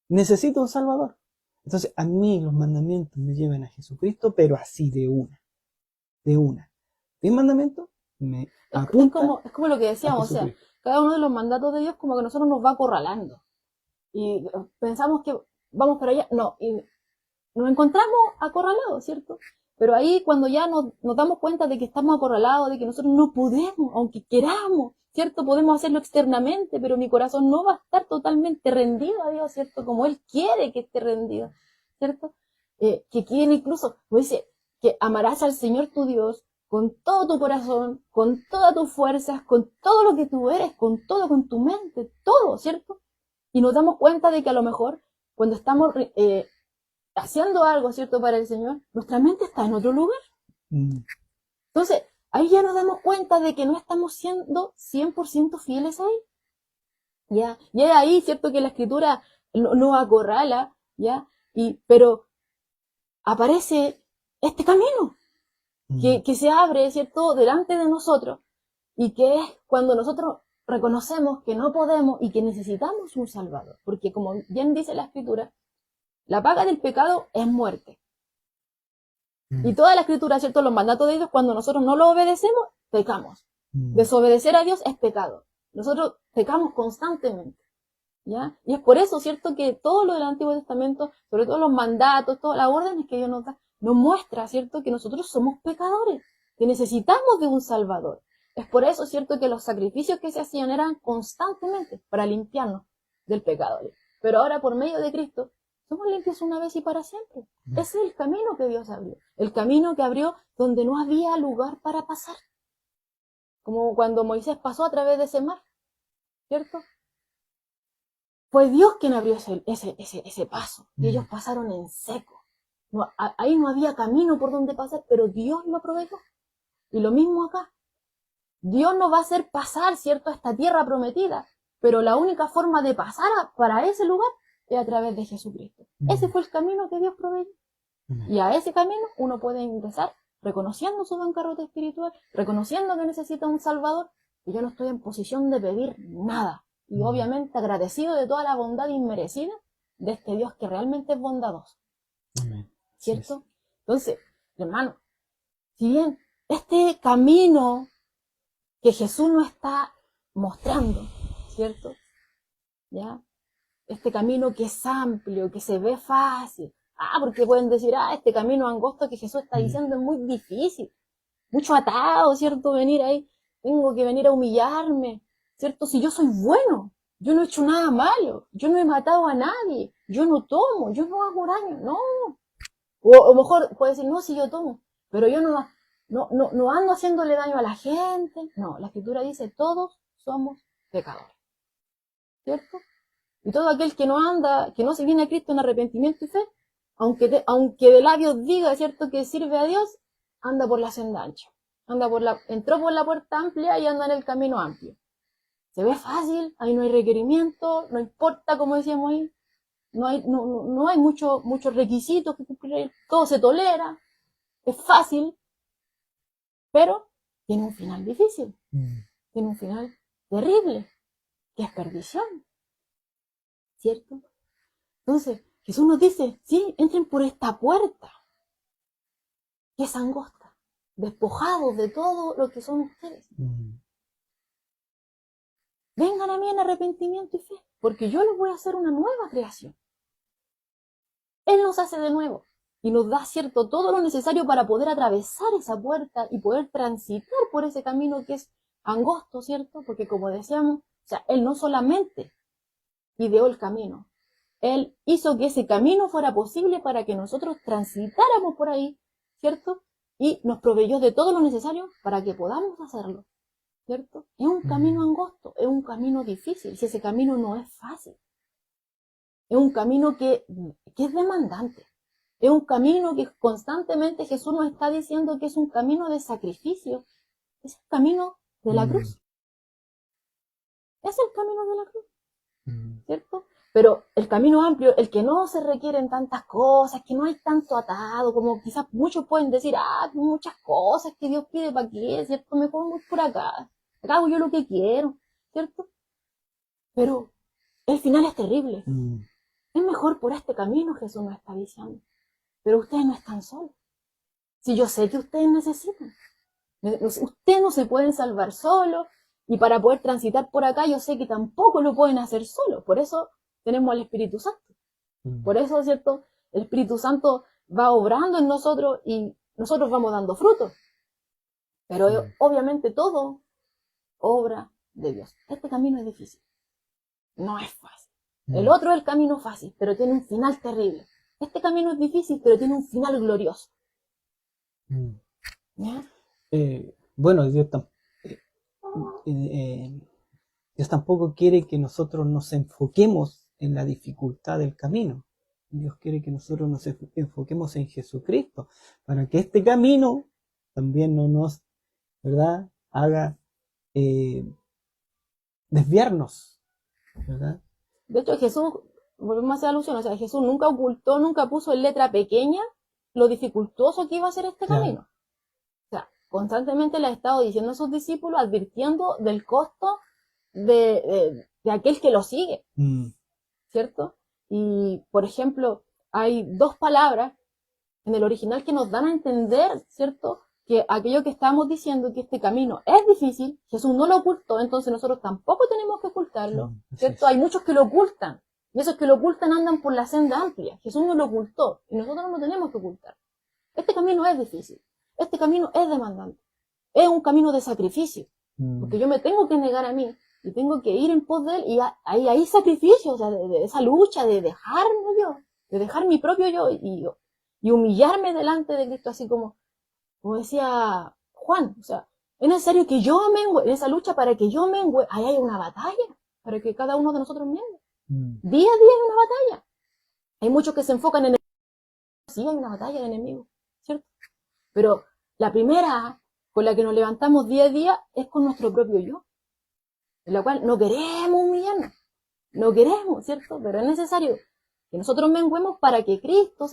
Necesito un Salvador. Entonces, a mí los mandamientos me llevan a Jesucristo, pero así de una. 10 mandamientos me apuntan. Es como lo que decíamos, o sea, cada uno de los mandatos de Dios como que nosotros nos va acorralando. Y pensamos que vamos para allá. No, y nos encontramos acorralados, ¿cierto? Pero ahí cuando ya nos damos cuenta de que estamos acorralados, de que nosotros no podemos, aunque queramos, ¿cierto? Podemos hacerlo externamente, pero mi corazón no va a estar totalmente rendido a Dios, ¿cierto? Como Él quiere que esté rendido, ¿cierto? Que quiere incluso, pues dice, que amarás al Señor tu Dios con todo tu corazón, con todas tus fuerzas, con todo lo que tú eres, con todo, con tu mente, todo, ¿cierto? Y nos damos cuenta de que a lo mejor cuando estamos haciendo algo, ¿cierto?, para el Señor, nuestra mente está en otro lugar. Entonces, ahí ya nos damos cuenta de que no estamos siendo 100% fieles a Él. ¿Ya? Y es ahí, ¿cierto?, que la Escritura nos acorrala, ¿ya? Pero aparece este camino que se abre, ¿cierto?, delante de nosotros, y que es cuando nosotros reconocemos que no podemos y que necesitamos un Salvador. Porque como bien dice la Escritura, la paga del pecado es muerte. Y toda la Escritura, ¿cierto?, los mandatos de Dios, cuando nosotros no los obedecemos, pecamos. Desobedecer a Dios es pecado. Nosotros pecamos constantemente, ¿ya? Y es por eso, ¿cierto?, que todo lo del Antiguo Testamento, sobre todo los mandatos, todas las órdenes que Dios nos da, nos muestra, ¿cierto?, que nosotros somos pecadores, que necesitamos de un Salvador. Es por eso, ¿cierto?, que los sacrificios que se hacían eran constantemente para limpiarnos del pecado. Pero ahora, por medio de Cristo, somos limpios una vez y para siempre. Ese es el camino que Dios abrió. El camino que abrió donde no había lugar para pasar. Como cuando Moisés pasó a través de ese mar, ¿cierto? Fue Dios quien abrió ese paso. Y ellos pasaron en seco. No, ahí no había camino por donde pasar, pero Dios lo proveyó. Y lo mismo acá. Dios nos va a hacer pasar, ¿cierto?, a esta tierra prometida. Pero la única forma de pasar para ese lugar es a través de Jesucristo. Ese fue el camino que Dios proveyó. Y a ese camino uno puede ingresar reconociendo su bancarrota espiritual, reconociendo que necesita un Salvador, y yo no estoy en posición de pedir nada. Y obviamente agradecido de toda la bondad inmerecida de este Dios que realmente es bondadoso. ¿Cierto? Entonces, hermano, si bien este camino que Jesús nos está mostrando, ¿cierto? ¿Ya? Este camino que es amplio, que se ve fácil. Porque pueden decir, este camino angosto que Jesús está diciendo es muy difícil. Mucho atado, ¿cierto? Venir ahí, tengo que venir a humillarme, ¿cierto? Si yo soy bueno, yo no he hecho nada malo, yo no he matado a nadie, yo no tomo, yo no hago daño, no. O mejor puede decir, no, si yo tomo, pero yo no ando haciéndole daño a la gente. No, la Escritura dice, todos somos pecadores, ¿cierto? Y todo aquel que no anda, que no se viene a Cristo en arrepentimiento y fe, aunque de labios diga, ¿cierto?, que sirve a Dios, anda por la senda ancha. Entró por la puerta amplia y anda en el camino amplio. Se ve fácil, ahí no hay requerimiento, no importa, como decíamos ahí, no hay muchos requisitos que cumplir, todo se tolera, es fácil, pero tiene un final difícil, tiene un final terrible, que es perdición. ¿Cierto? Entonces, Jesús nos dice, sí, entren por esta puerta, que es angosta, despojados de todo lo que son ustedes. Vengan a mí en arrepentimiento y fe, porque yo les voy a hacer una nueva creación. Él nos hace de nuevo y nos da, cierto, todo lo necesario para poder atravesar esa puerta y poder transitar por ese camino que es angosto, ¿cierto? Porque como decíamos, o sea, Él no solamente ideó el camino, Él hizo que ese camino fuera posible para que nosotros transitáramos por ahí, ¿cierto? Y nos proveyó de todo lo necesario para que podamos hacerlo, ¿cierto? Es un camino angosto, es un camino difícil, si ese camino no es fácil. Es un camino que es demandante. Es un camino que constantemente Jesús nos está diciendo que es un camino de sacrificio. Es el camino de la cruz. Es el camino de la cruz, ¿cierto? Pero el camino amplio, el que no se requieren tantas cosas, que no hay tanto atado, como quizás muchos pueden decir, muchas cosas que Dios pide para qué, ¿cierto? Me pongo por acá hago yo lo que quiero, ¿cierto? Pero el final es terrible. Es mejor por este camino, Jesús nos está diciendo. Pero ustedes no están solos. Si yo sé que ustedes necesitan. Ustedes no se pueden salvar solos. Y para poder transitar por acá, yo sé que tampoco lo pueden hacer solos. Por eso tenemos al Espíritu Santo. Por eso, ¿cierto? El Espíritu Santo va obrando en nosotros y nosotros vamos dando frutos. Pero obviamente todo obra de Dios. Este camino es difícil. No es fácil. El otro es el camino fácil, pero tiene un final terrible. Este camino es difícil, pero tiene un final glorioso. Bueno, Dios tampoco quiere que nosotros nos enfoquemos en la dificultad del camino. Dios quiere que nosotros nos enfoquemos en Jesucristo, para que este camino también no nos, ¿verdad?, haga desviarnos, ¿verdad? De hecho, Jesús, volvemos a hacer alusión, o sea, Jesús nunca ocultó, nunca puso en letra pequeña lo dificultoso que iba a ser este camino. O sea, constantemente le ha estado diciendo a sus discípulos, advirtiendo del costo de aquel que lo sigue, ¿cierto? Y, por ejemplo, hay dos palabras en el original que nos dan a entender, ¿cierto?, que aquello que estamos diciendo, que este camino es difícil, Jesús no lo ocultó, entonces nosotros tampoco tenemos que ocultarlo, ¿cierto? Hay muchos que lo ocultan, y esos que lo ocultan andan por la senda amplia. Jesús no lo ocultó, y nosotros no lo tenemos que ocultar. Este camino es difícil, este camino es demandante, es un camino de sacrificio, porque yo me tengo que negar a mí, y tengo que ir en pos de Él, y hay sacrificio, o sea, de esa lucha, de dejarme yo, de dejar mi propio yo, y humillarme delante de Cristo, así como decía Juan, o sea, es necesario que yo mengue, en esa lucha para que yo mengue, ahí hay una batalla, para que cada uno de nosotros mengue. Día a día hay una batalla. Hay muchos que se enfocan en el sí, hay una batalla de enemigos, ¿cierto? Pero la primera con la que nos levantamos día a día es con nuestro propio yo, en la cual no queremos humillarnos, no queremos, ¿cierto? Pero es necesario que nosotros menguemos para que Cristo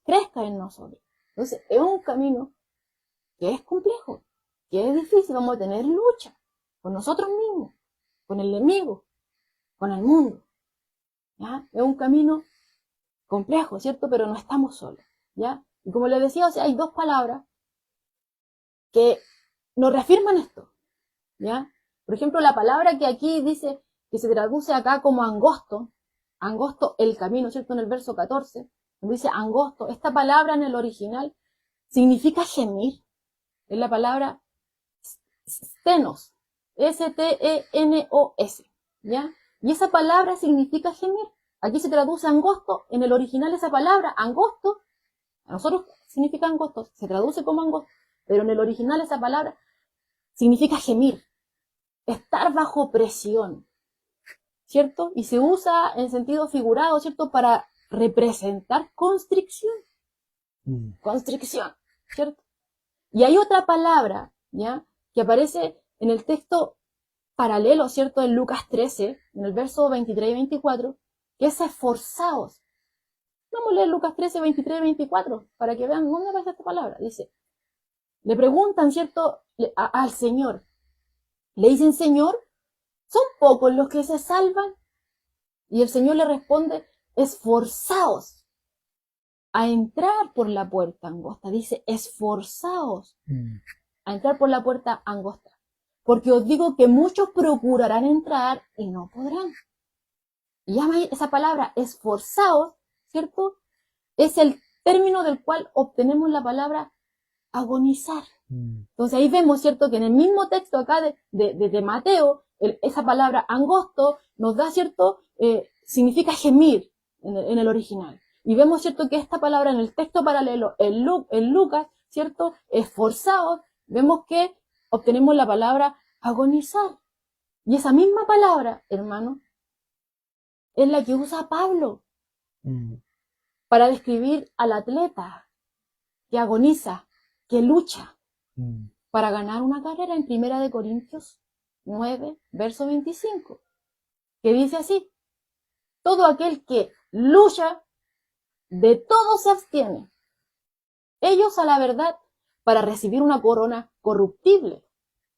crezca en nosotros. Entonces, es un camino que es complejo, que es difícil, vamos a tener lucha con nosotros mismos, con el enemigo, con el mundo, ¿ya? Es un camino complejo, ¿cierto? Pero no estamos solos, ¿ya? Y como les decía, o sea, hay dos palabras que nos reafirman esto, ¿ya? Por ejemplo, la palabra que aquí dice, que se traduce acá como angosto, el camino, ¿cierto? En el verso 14, dice angosto, esta palabra en el original significa gemir. Es la palabra stenos, S-T-E-N-O-S, ¿ya? Y esa palabra significa gemir. Aquí se traduce angosto, en el original esa palabra, angosto, a nosotros significa angosto, se traduce como angosto, pero en el original esa palabra significa gemir, estar bajo presión, ¿cierto? Y se usa en sentido figurado, ¿cierto? Para representar constricción, constricción, ¿cierto? Y hay otra palabra, ¿ya?, que aparece en el texto paralelo, ¿cierto?, en Lucas 13, en el verso 23 y 24, que es esforzaos. Vamos a leer Lucas 13, 23 y 24, para que vean dónde aparece esta palabra. Dice, le preguntan, ¿cierto?, al Señor. Le dicen, Señor, ¿son pocos los que se salvan? Y el Señor le responde, esforzaos a entrar por la puerta angosta. Dice, esforzaos a entrar por la puerta angosta. Porque os digo que muchos procurarán entrar y no podrán. Y llama esa palabra, esforzaos, ¿cierto? Es el término del cual obtenemos la palabra agonizar. Entonces ahí vemos, ¿cierto? Que en el mismo texto acá de Mateo, esa palabra angosto nos da, ¿cierto? Significa gemir en el original. Y vemos, ¿cierto? Que esta palabra en el texto paralelo, en Lucas, ¿cierto? Esforzados, vemos que obtenemos la palabra agonizar. Y esa misma palabra, hermano, es la que usa Pablo para describir al atleta que agoniza, que lucha para ganar una carrera en 1 Corintios 9, verso 25, que dice así: todo aquel que lucha, de todo se abstiene. Ellos a la verdad para recibir una corona corruptible,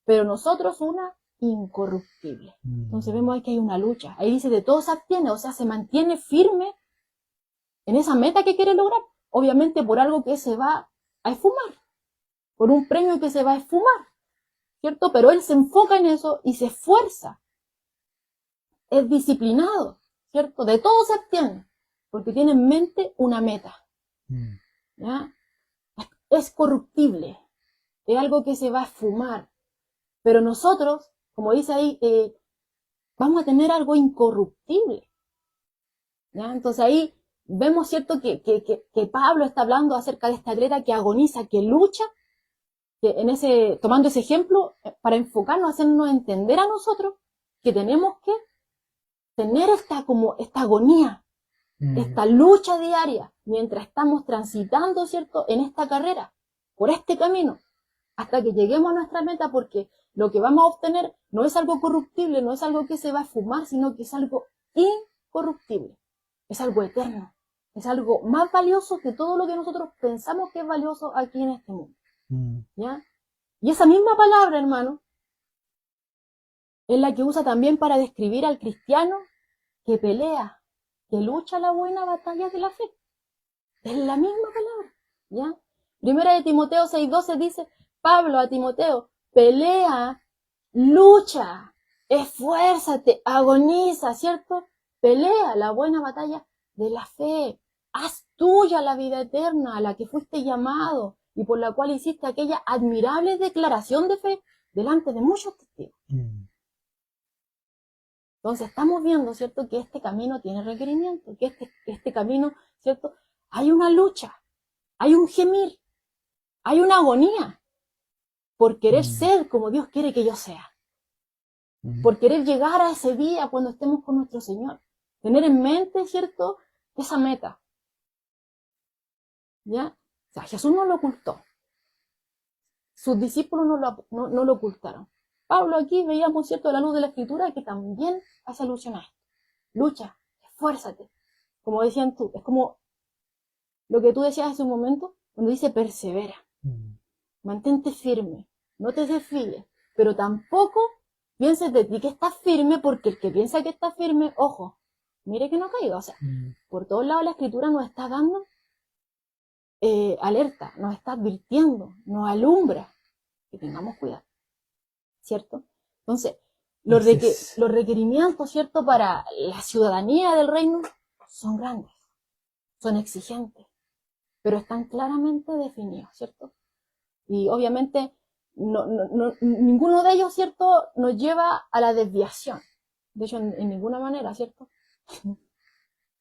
pero nosotros una incorruptible. Entonces vemos ahí que hay una lucha. Ahí dice de todo se abstiene, o sea, se mantiene firme en esa meta que quiere lograr. Obviamente por algo que se va a esfumar, por un premio que se va a esfumar, ¿cierto? Pero él se enfoca en eso y se esfuerza. Es disciplinado, ¿cierto? De todo se abstiene, porque tiene en mente una meta. ¿Ya? Es corruptible, es algo que se va a esfumar. Pero nosotros, como dice ahí, vamos a tener algo incorruptible. ¿Ya? Entonces ahí vemos, ¿cierto?, que Pablo está hablando acerca de esta atleta que agoniza, que lucha, que tomando ese ejemplo, para enfocarnos, hacernos entender a nosotros que tenemos que tener esta agonía, esta lucha diaria, mientras estamos transitando, ¿cierto?, en esta carrera, por este camino, hasta que lleguemos a nuestra meta, porque lo que vamos a obtener no es algo corruptible, no es algo que se va a esfumar, sino que es algo incorruptible, es algo eterno, es algo más valioso que todo lo que nosotros pensamos que es valioso aquí en este mundo. ¿Ya? Y esa misma palabra, hermano, es la que usa también para describir al cristiano que pelea, que lucha la buena batalla de la fe. Es la misma palabra, ¿ya? Primera de Timoteo 6:12 dice, Pablo a Timoteo, pelea, lucha, esfuérzate, agoniza, ¿cierto? Pelea la buena batalla de la fe. Haz tuya la vida eterna a la que fuiste llamado y por la cual hiciste aquella admirable declaración de fe delante de muchos testigos. Entonces estamos viendo, ¿cierto?, que este camino tiene requerimiento, que este camino, ¿cierto?, hay una lucha, hay un gemir, hay una agonía por querer ser como Dios quiere que yo sea, por querer llegar a ese día cuando estemos con nuestro Señor, tener en mente, ¿cierto?, esa meta. ¿Ya? O sea, Jesús no lo ocultó, sus discípulos no lo ocultaron. Pablo aquí veíamos, ¿cierto?, a la luz de la Escritura que también hace alusión a esto. Lucha, esfuérzate. Como decían tú, es como lo que tú decías hace un momento, cuando dice persevera. Mantente firme, no te desfíes, pero tampoco pienses de ti que estás firme, porque el que piensa que está firme, ojo, mire que no caiga. O sea, por todos lados la Escritura nos está dando alerta, nos está advirtiendo, nos alumbra, que tengamos cuidado, ¿cierto? Entonces, los requerimientos, ¿cierto?, para la ciudadanía del reino son grandes, son exigentes, pero están claramente definidos, ¿cierto? Y obviamente ninguno de ellos, ¿cierto?, nos lleva a la desviación. De hecho, en ninguna manera, ¿cierto?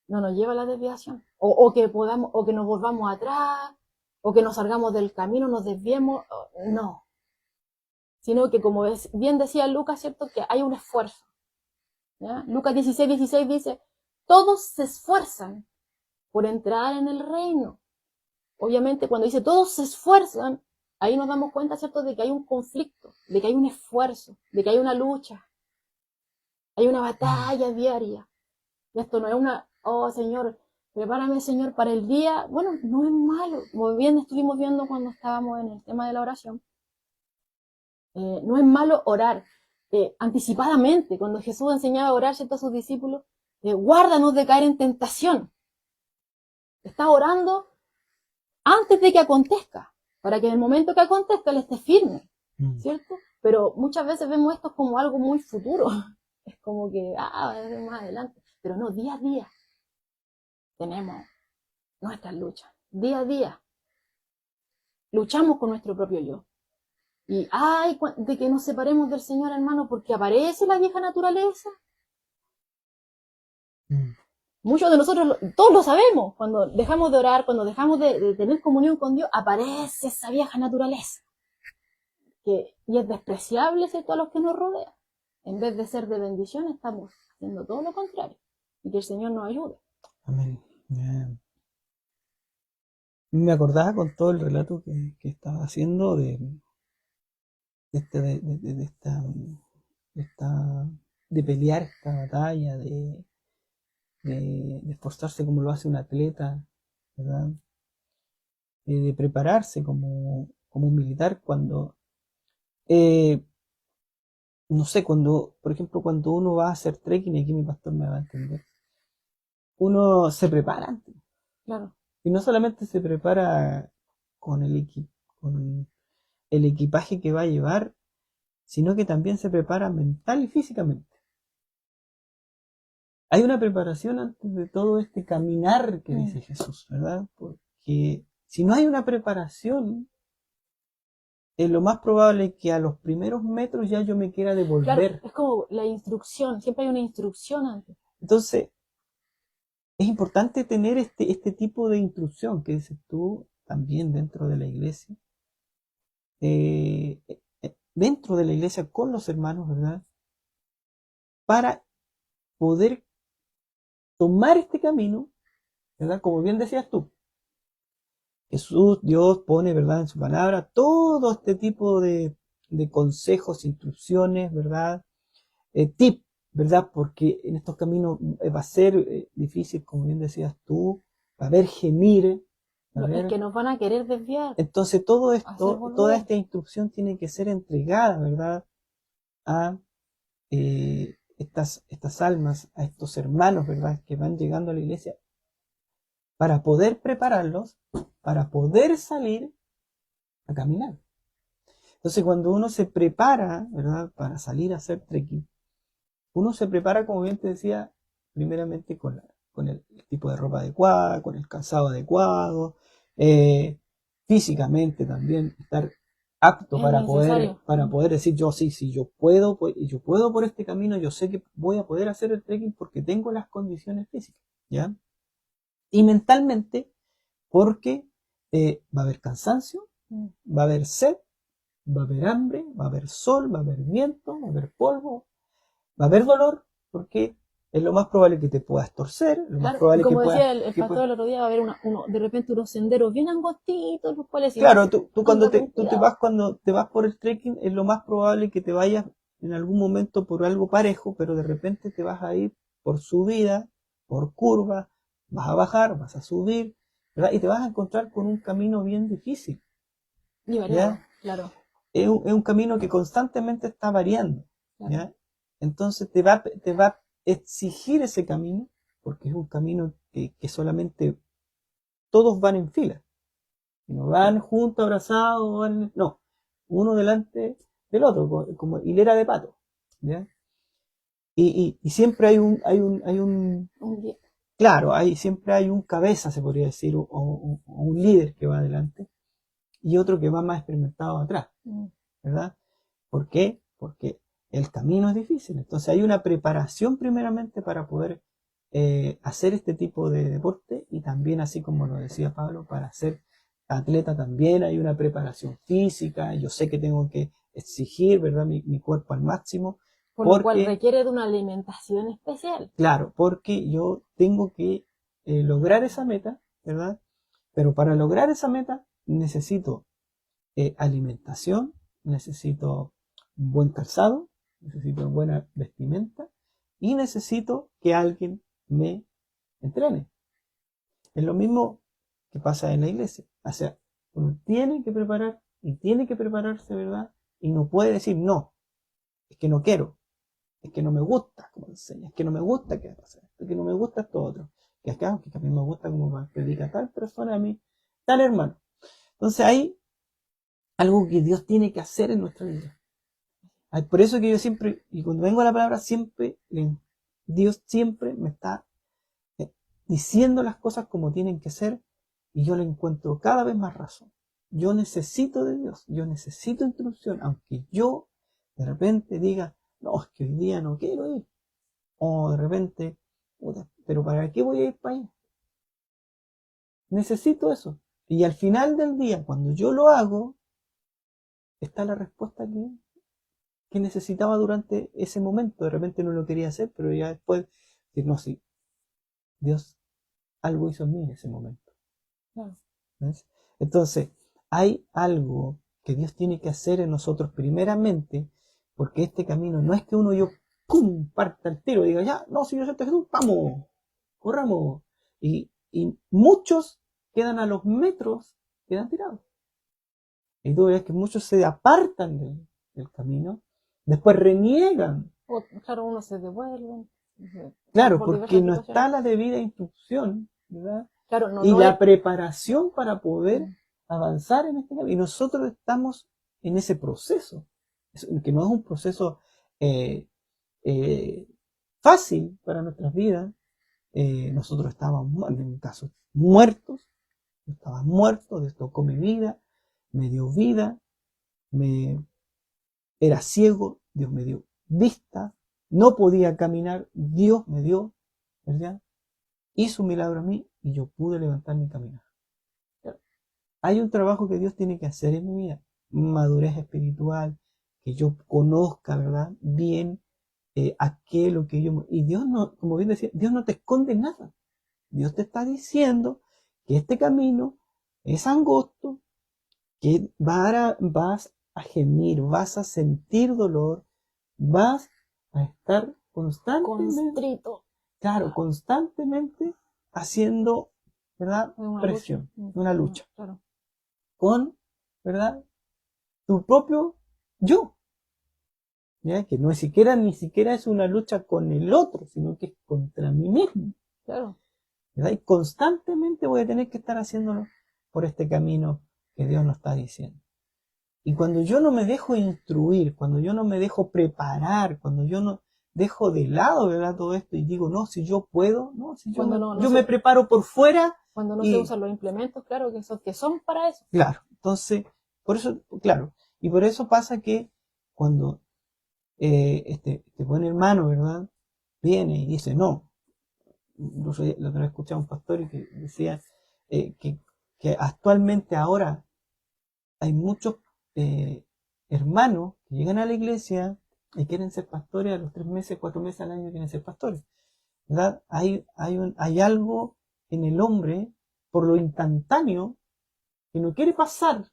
No nos lleva a la desviación. O que nos volvamos atrás, o que nos salgamos del camino, nos desviemos. No. Sino que, como bien decía Lucas, ¿cierto?, que hay un esfuerzo. ¿Ya? Lucas 16:16 dice, todos se esfuerzan por entrar en el reino. Obviamente, cuando dice todos se esfuerzan, ahí nos damos cuenta, ¿cierto?, de que hay un conflicto, de que hay un esfuerzo, de que hay una lucha, hay una batalla diaria. Y esto no es oh Señor, prepárame, Señor, para el día. Bueno, no es malo, como bien estuvimos viendo cuando estábamos en el tema de la oración. No es malo orar anticipadamente. Cuando Jesús enseñaba a orar, ¿cierto?, a sus discípulos, guárdanos de caer en tentación. Está orando antes de que acontezca, para que en el momento que acontezca él esté firme, ¿cierto? Pero muchas veces vemos esto como algo muy futuro. Es como que, más adelante. Pero no, día a día tenemos nuestras luchas. Día a día luchamos con nuestro propio yo. Y de que nos separemos del Señor, hermano, porque aparece la vieja naturaleza. Muchos de nosotros, todos lo sabemos, cuando dejamos de orar, cuando dejamos de tener comunión con Dios, aparece esa vieja naturaleza. Y es despreciable, ¿cierto?, a los que nos rodean. En vez de ser de bendición, estamos haciendo todo lo contrario. Y que el Señor nos ayude. Amén. Me acordaba con todo el relato que estaba haciendo de pelear esta batalla, de esforzarse como lo hace un atleta, ¿verdad? De prepararse como un militar cuando, no sé, por ejemplo, cuando uno va a hacer trekking, y aquí mi pastor me va a entender, uno se prepara antes. Claro. Y no solamente se prepara con con el equipaje que va a llevar, sino que también se prepara mental y físicamente. Hay una preparación antes de todo este caminar que dice Jesús, ¿verdad? Porque si no hay una preparación, es lo más probable que a los primeros metros ya yo me quiera devolver. Claro, es como la instrucción, siempre hay una instrucción antes. Entonces, es importante tener este tipo de instrucción que dices tú también dentro de la iglesia. Dentro de la iglesia con los hermanos, ¿verdad? Para poder tomar este camino, ¿verdad? Como bien decías tú, Jesús, Dios pone, ¿verdad?, en su palabra todo este tipo de consejos, instrucciones, ¿verdad? Tips, ¿verdad? Porque en estos caminos va a ser difícil, como bien decías tú, va a haber gemir. Es que nos van a querer desviar. Entonces todo esto, toda esta instrucción tiene que ser entregada, ¿verdad?, a estas almas, a estos hermanos, ¿verdad?, que van llegando a la iglesia, para poder prepararlos, para poder salir a caminar. Entonces, cuando uno se prepara, ¿verdad?, para salir a hacer trekking, uno se prepara, como bien te decía, primeramente con el tipo de ropa adecuada, con el calzado adecuado, físicamente también estar apto para poder decir yo sí, yo puedo por este camino, yo sé que voy a poder hacer el trekking porque tengo las condiciones físicas, ¿ya? Y mentalmente, porque va a haber cansancio, va a haber sed, va a haber hambre, va a haber sol, va a haber viento, va a haber polvo, va a haber dolor, porque es lo más probable que te puedas torcer, lo más probable como que decía el pastor el otro día, va a haber de repente unos senderos bien angostitos, los cuales... Claro, tú cuando te vas por el trekking, es lo más probable que te vayas en algún momento por algo parejo, pero de repente te vas a ir por subida, por curva, vas a bajar, vas a subir, ¿verdad? Y te vas a encontrar con un camino bien difícil. Y variado, claro. Es un camino que constantemente está variando, claro. ¿Ya? Entonces te va a exigir ese camino, porque es un camino que solamente todos van en fila. No van juntos, abrazados, no. Uno delante del otro, como hilera de patos. ¿Ya? Y siempre hay un claro, siempre hay un cabeza, se podría decir, o un líder que va adelante y otro que va más experimentado atrás, ¿verdad? ¿Por qué? Porque el camino es difícil. Entonces hay una preparación primeramente para poder hacer este tipo de deporte, y también, así como lo decía Pablo, para ser atleta también hay una preparación física. Yo sé que tengo que exigir, ¿verdad?, mi cuerpo al máximo. Por lo cual requiere de una alimentación especial. Claro, porque yo tengo que lograr esa meta, ¿verdad? Pero para lograr esa meta necesito alimentación, necesito un buen calzado, necesito buena vestimenta y necesito que alguien me entrene. Es lo mismo que pasa en la iglesia. O sea, uno tiene que preparar y tiene que prepararse, ¿verdad? Y no puede decir no, es que no quiero. es que no me gusta como enseña, es que no me gusta que pasa esto, es que no me gusta esto otro, que acá, que a mí me gusta como predica tal persona, a mí, tal hermano. Entonces hay algo que Dios tiene que hacer en nuestra vida. Por eso que yo siempre, y cuando vengo a la palabra, siempre, Dios siempre me está diciendo las cosas como tienen que ser, y yo le encuentro cada vez más razón. Yo necesito de Dios, yo necesito instrucción, aunque yo de repente diga, no, es que hoy día no quiero ir. O de repente, pero ¿para qué voy a ir para allá? Necesito eso. Y al final del día, cuando yo lo hago, está la respuesta que necesitaba durante ese momento. De repente no lo quería hacer, pero ya después, decir, no, sí, Dios algo hizo en mí en ese momento. Claro. ¿Ves? Entonces, hay algo que Dios tiene que hacer en nosotros primeramente, porque este camino no es que uno yo ¡pum! Parta el tiro y diga, ya, no, si yo soy Jesús, vamos, corramos. Y muchos quedan a los metros, quedan tirados. Y tú ves que muchos se apartan del camino, después reniegan. O, claro, uno se devuelve. Claro, Por porque diversas no situaciones. está la debida instrucción, ¿verdad? Claro, no, Y no la es. preparación para poder avanzar en este camino. Y nosotros estamos en ese proceso, que no es un proceso eh, eh, fácil para nuestras vidas. Nosotros estábamos, en mi caso, muertos. Yo estaba muerto, Dios tocó mi vida, me dio vida, me era ciego, Dios me dio vista, no podía caminar, Dios me dio, ¿verdad? Hizo un milagro a mí y yo pude levantarme y caminar. Hay un trabajo que Dios tiene que hacer en mi vida, madurez espiritual, que yo conozca, ¿verdad? Bien aquello que yo... Y Dios no, como bien decía, Dios no te esconde nada. Dios te está diciendo que este camino es angosto, que vas a gemir, vas a sentir dolor, vas a estar constantemente, Constrito. claro, constantemente haciendo, ¿verdad? Una Presión, lucha. una lucha Claro. con, ¿verdad? Tu propio yo, ¿ya? Que no es ni siquiera es una lucha con el otro, sino que es contra mí mismo, Claro. ¿verdad? Y constantemente voy a tener que estar haciéndolo por este camino que Dios nos está diciendo. Y cuando yo no me dejo instruir, cuando yo no me dejo preparar, cuando yo no dejo de lado, ¿verdad? Todo esto y digo, no, si yo puedo, no, si yo, yo me preparo por fuera. Cuando no se usan los implementos, claro, que son para eso. Claro, entonces, por eso, claro, y por eso pasa que cuando este buen hermano, ¿verdad? Viene y dice, no, la otra vez escuché a un pastor y que decía que actualmente ahora hay muchos hermanos que llegan a la iglesia y quieren ser pastores a los 3 meses, 4 meses al año quieren ser pastores, ¿verdad? Hay algo en el hombre por lo instantáneo que no quiere pasar,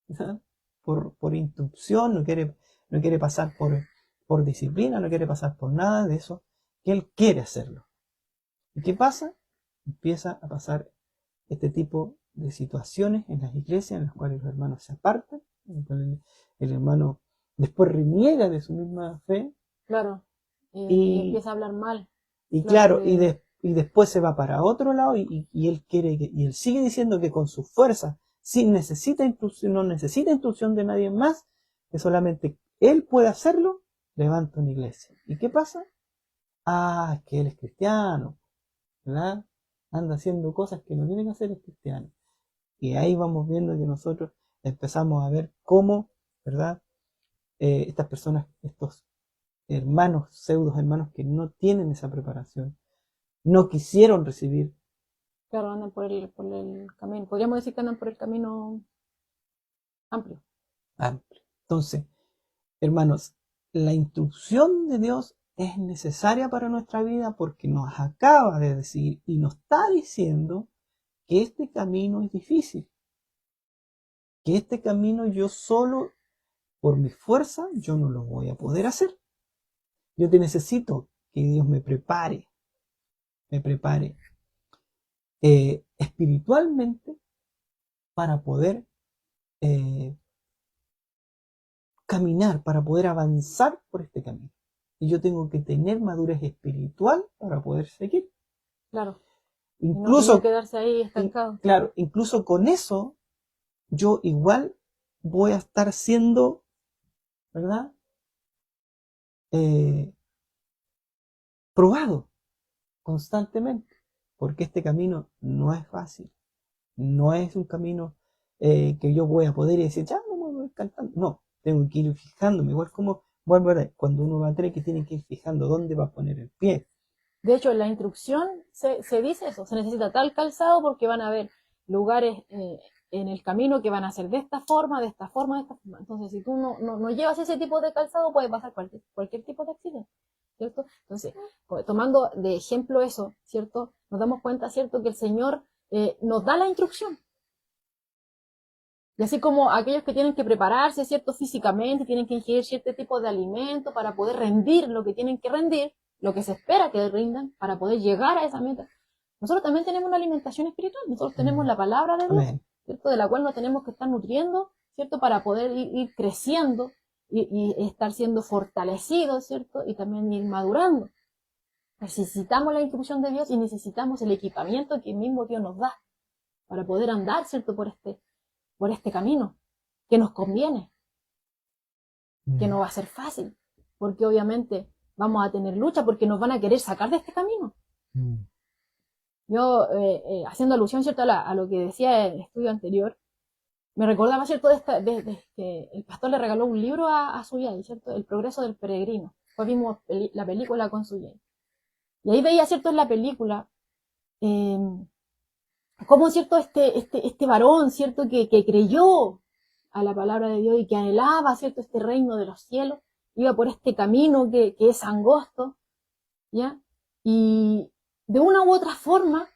¿verdad? Por instrucción, no quiere pasar por disciplina, no quiere pasar por nada de eso, que él quiere hacerlo. ¿Y qué pasa? Empieza a pasar este tipo de situaciones en las iglesias en las cuales los hermanos se apartan, el hermano después reniega de su misma fe. Claro. Y empieza a hablar mal. Y claro, y después se va para otro lado y él quiere y él sigue diciendo que con su fuerza, sin necesita instrucción, no necesita instrucción de nadie más, que solamente él puede hacerlo, levanta una iglesia. ¿Y qué pasa? Ah, es que él es cristiano, ¿verdad? Anda haciendo cosas que no tiene que hacer el cristiano. Y ahí vamos viendo que nosotros empezamos a ver cómo, ¿verdad? Estas personas, estos hermanos, pseudos hermanos que no tienen esa preparación, no quisieron recibir. Claro, andan por el camino. Podríamos decir que andan por el camino amplio. Amplio. Entonces, hermanos, la instrucción de Dios es necesaria para nuestra vida porque nos acaba de decir y nos está diciendo que este camino es difícil. Que este camino yo solo, por mi fuerza, yo no lo voy a poder hacer. Yo te necesito que Dios me prepare espiritualmente para poder caminar, para poder avanzar por este camino. y yo tengo que tener madurez espiritual para poder seguir. Claro. Incluso, no quedarse ahí estancado. Claro, incluso con eso, yo igual voy a estar siendo, ¿verdad? Probado constantemente, porque este camino no es fácil, no es un camino que yo voy a poder decir, ya no me voy cantando, no, tengo que ir fijándome, igual como, bueno, cuando uno va a tener que tiene que ir fijando dónde va a poner el pie. De hecho, en la instrucción se dice eso, se necesita tal calzado porque van a haber lugares en el camino que van a ser de esta forma, de esta forma, de esta forma. Entonces, si tú no llevas ese tipo de calzado, puede pasar cualquier tipo de accidente, ¿cierto? Entonces, tomando de ejemplo eso, ¿cierto? Nos damos cuenta, ¿cierto? Que el Señor nos da la instrucción. Y así como aquellos que tienen que prepararse, ¿cierto? Físicamente, tienen que ingerir cierto tipo de alimento para poder rendir lo que tienen que rendir, lo que se espera que rindan para poder llegar a esa meta. Nosotros también tenemos una alimentación espiritual, nosotros tenemos la palabra de Dios, ¿cierto? De la cual nos tenemos que estar nutriendo, ¿cierto? Para poder ir creciendo y estar siendo fortalecidos, ¿cierto? Y también ir madurando. Necesitamos la instrucción de Dios y necesitamos el equipamiento que el mismo Dios nos da para poder andar, ¿cierto? Por este camino, que nos conviene, que no va a ser fácil, porque obviamente vamos a tener lucha porque nos van a querer sacar de este camino. Yo, haciendo alusión, ¿cierto? A lo que decía el estudio anterior, me recordaba, ¿cierto? De que el pastor le regaló un libro a Suyay, ¿cierto? El progreso del peregrino. Después vimos la película con Suyay. Y ahí veía, ¿cierto? En la película, cómo, ¿cierto? Este varón, ¿cierto? Que creyó a la palabra de Dios y que anhelaba, ¿cierto? Este reino de los cielos, iba por este camino que es angosto, ¿ya? Y de una u otra forma,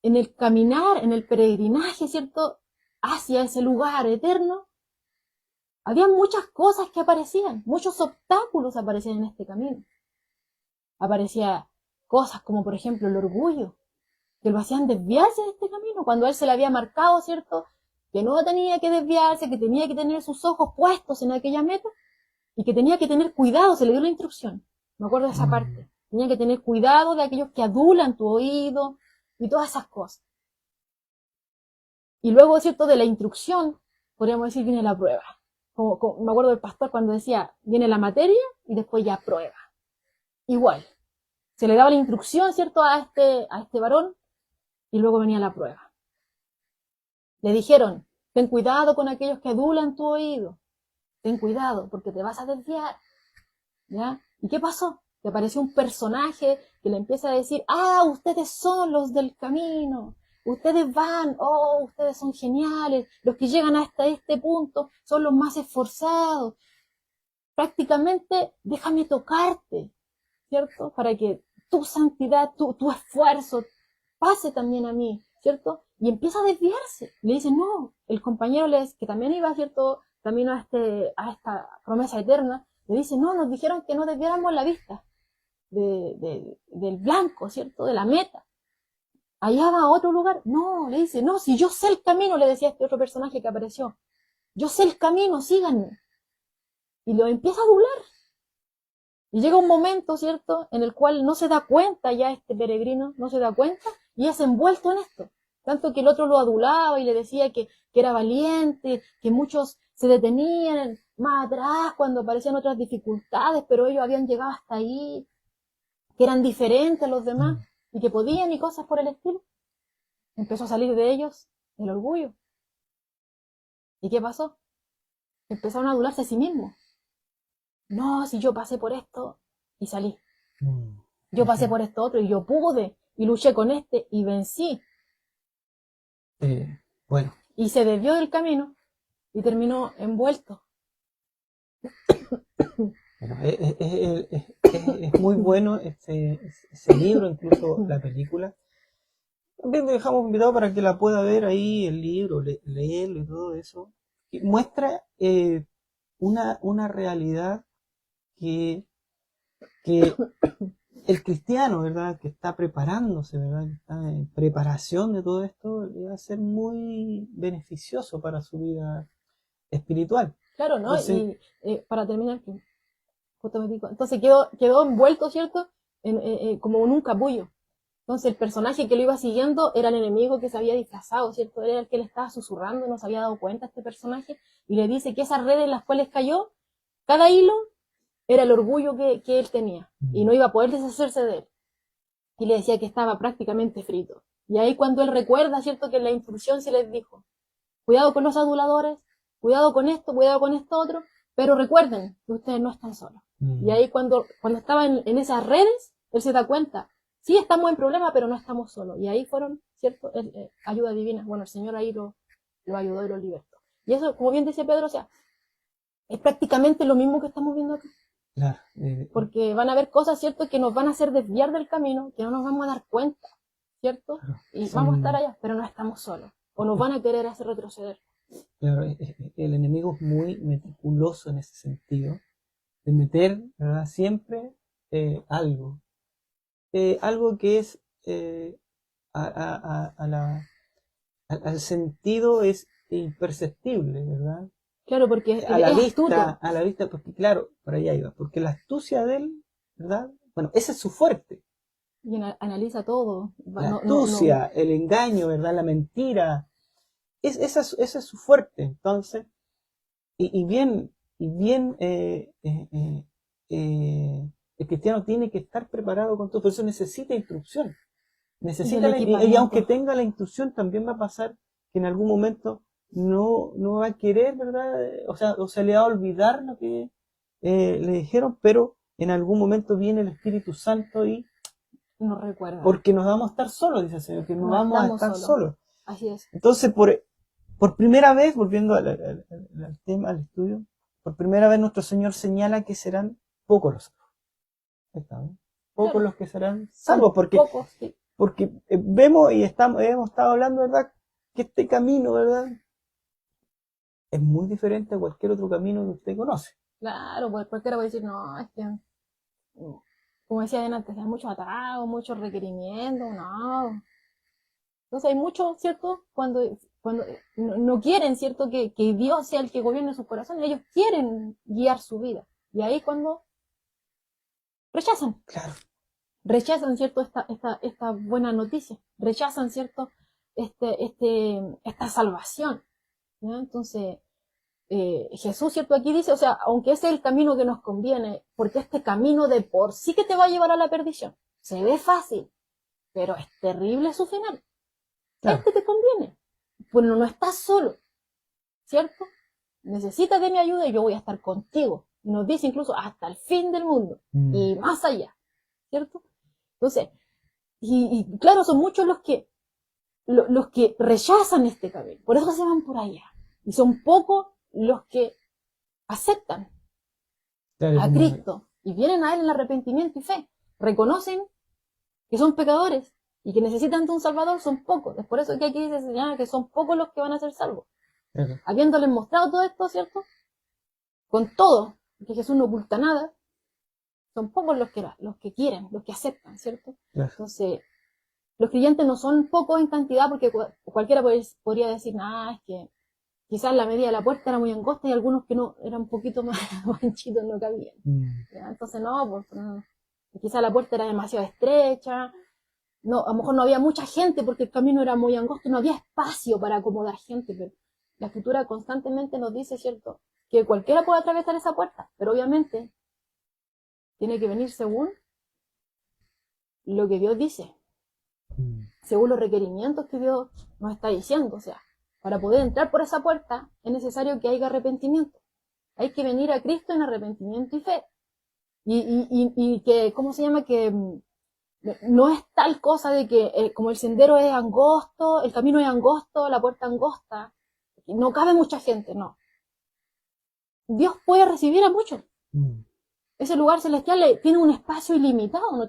en el caminar, en el peregrinaje, ¿cierto? Hacia ese lugar eterno, había muchas cosas que aparecían, muchos obstáculos aparecían en este camino. Aparecían cosas como, por ejemplo, el orgullo, que lo hacían desviarse de este camino, cuando él se le había marcado, ¿cierto? Que no tenía que desviarse, que tenía que tener sus ojos puestos en aquella meta y que tenía que tener cuidado, se le dio la instrucción. Me acuerdo de esa parte. Tenía que tener cuidado de aquellos que adulan tu oído y todas esas cosas. Y luego, ¿cierto? De la instrucción, podríamos decir, viene la prueba. Como me acuerdo del pastor cuando decía, viene la materia y después ya prueba. Igual. Se le daba la instrucción, ¿cierto? A este varón y luego venía la prueba. Le dijeron, ten cuidado con aquellos que adulan tu oído. Ten cuidado porque te vas a desviar. ¿Ya? ¿Y qué pasó? Que apareció un personaje que le empieza a decir, ustedes son los del camino. Ustedes van, ustedes son geniales. Los que llegan hasta este punto son los más esforzados. Prácticamente, déjame tocarte, ¿cierto? Para que tu santidad, tu esfuerzo pase también a mí, ¿cierto? Y empieza a desviarse. Le dice, no, el compañero que también iba, ¿cierto? Camino a esta promesa eterna, le dice, no, nos dijeron que no desviáramos la vista del blanco, ¿cierto? De la meta. Allá va a otro lugar. No, le dice, no, si yo sé el camino, le decía este otro personaje que apareció. Yo sé el camino, síganme. Y lo empieza a adular. Y llega un momento, ¿cierto?, en el cual no se da cuenta ya este peregrino, no se da cuenta y es envuelto en esto. Tanto que el otro lo adulaba y le decía que era valiente, que muchos se detenían más atrás cuando aparecían otras dificultades, pero ellos habían llegado hasta ahí, que eran diferentes a los demás y que podían y cosas por el estilo. Empezó a salir de ellos el orgullo. ¿Y qué pasó? Empezaron a adularse a sí mismos. No, si yo pasé por esto y salí. Yo pasé por esto otro y yo pude y luché con este y vencí. Bueno. Y se desvió del camino y terminó envuelto. Bueno, es muy bueno ese libro, incluso la película. También te dejamos invitado para que la pueda ver ahí, el libro, leerlo y todo eso. Y muestra una realidad que el cristiano, ¿verdad?, que está preparándose, ¿verdad?, que está en preparación de todo esto, le va a ser muy beneficioso para su vida espiritual. Claro, ¿no? Entonces, y para terminar, justo me dijo. Entonces quedó envuelto, ¿cierto? Como en un capullo. Entonces el personaje que lo iba siguiendo era el enemigo que se había disfrazado, ¿cierto? Era el que le estaba susurrando, no se había dado cuenta este personaje, y le dice que esas redes en las cuales cayó, cada hilo era el orgullo que él tenía, y no iba a poder deshacerse de él. Y le decía que estaba prácticamente frito. Y ahí cuando él recuerda, ¿cierto? Que en la instrucción se les dijo, cuidado con los aduladores, cuidado con esto otro, pero recuerden que ustedes no están solos. Y ahí cuando estaba en esas redes, él se da cuenta, sí estamos en problemas, pero no estamos solos. Y ahí fueron, ¿cierto? Ayuda divina. Bueno, el Señor ahí lo ayudó y lo libertó. Y eso, como bien dice Pedro, o sea, es prácticamente lo mismo que estamos viendo aquí. Claro. Porque van a haber cosas, ¿cierto?, que nos van a hacer desviar del camino, que no nos vamos a dar cuenta, ¿cierto? Y vamos a estar allá, pero no estamos solos. O nos van a querer hacer retroceder. Claro, el enemigo es muy meticuloso en ese sentido, de meter, ¿verdad? Siempre algo. Algo que es al sentido es imperceptible, ¿verdad? Claro, porque A la es astuto. vista, porque claro, por allá iba, porque la astucia de él, ¿verdad? Bueno, ese es su fuerte. Y analiza todo. La astucia, el engaño, ¿verdad? La mentira. Esa es su fuerte. Entonces, y bien, el cristiano tiene que estar preparado con todo, por eso necesita instrucción. Y aunque tenga la instrucción, también va a pasar que en algún momento no va a querer, ¿verdad? O se le va a olvidar lo que le dijeron, pero en algún momento viene el Espíritu Santo y nos recuerda. porque nos vamos a estar solos, dice el Señor, que no vamos a estar solos. Así es. Entonces, por primera vez, volviendo al tema, al estudio, por primera vez nuestro Señor señala que serán pocos los salvos. Pocos claro. Los que serán salvos, porque, pocos, sí. Porque vemos y hemos estado hablando, ¿verdad? Que este camino, ¿verdad? Es muy diferente a cualquier otro camino que usted conoce. Claro, pues cualquiera puede decir, no, es que, como decía antes, hay muchos atados, muchos requerimientos, no. Entonces hay mucho, ¿cierto? Cuando no quieren, ¿cierto? Que Dios sea el que gobierne sus corazones, ellos quieren guiar su vida. Y ahí cuando rechazan. Claro. Rechazan, ¿cierto? Esta buena noticia. Rechazan, ¿cierto? Esta salvación. ¿Ya? Entonces, Jesús, ¿cierto? Aquí dice, o sea, aunque ese es el camino que nos conviene, porque este camino de por sí que te va a llevar a la perdición. Se ve fácil, pero es terrible su final. Claro. Te conviene. Bueno, no estás solo, ¿cierto? Necesitas de mi ayuda y yo voy a estar contigo. Y nos dice incluso hasta el fin del mundo y más allá, ¿cierto? Entonces, y claro, son muchos los que rechazan este camino, por eso se van por allá. Y son pocos los que aceptan a Cristo y vienen a Él en arrepentimiento y fe. Reconocen que son pecadores y que necesitan de un Salvador, son pocos. Es por eso que aquí dice señala que son pocos los que van a ser salvos. Habiéndoles mostrado todo esto, ¿cierto? Con todo, que Jesús no oculta nada, son pocos los que quieren, los que aceptan, ¿cierto? Entonces, los creyentes no son pocos en cantidad porque cualquiera podría decir, es que quizás la medida de la puerta era muy angosta y algunos que no, eran un poquito más anchitos, no cabían. Entonces, quizás la puerta era demasiado estrecha, no, a lo mejor no había mucha gente porque el camino era muy angosto y no había espacio para acomodar gente, pero la Escritura constantemente nos dice, ¿cierto?, que cualquiera puede atravesar esa puerta, pero obviamente tiene que venir según lo que Dios dice, según los requerimientos que Dios nos está diciendo. O sea, para poder entrar por esa puerta es necesario que haya arrepentimiento. Hay que venir a Cristo en arrepentimiento y fe. Y que, ¿cómo se llama? Que no es tal cosa de que como el sendero es angosto, el camino es angosto, la puerta angosta, no cabe mucha gente, no. Dios puede recibir a muchos. Ese lugar celestial tiene un espacio ilimitado,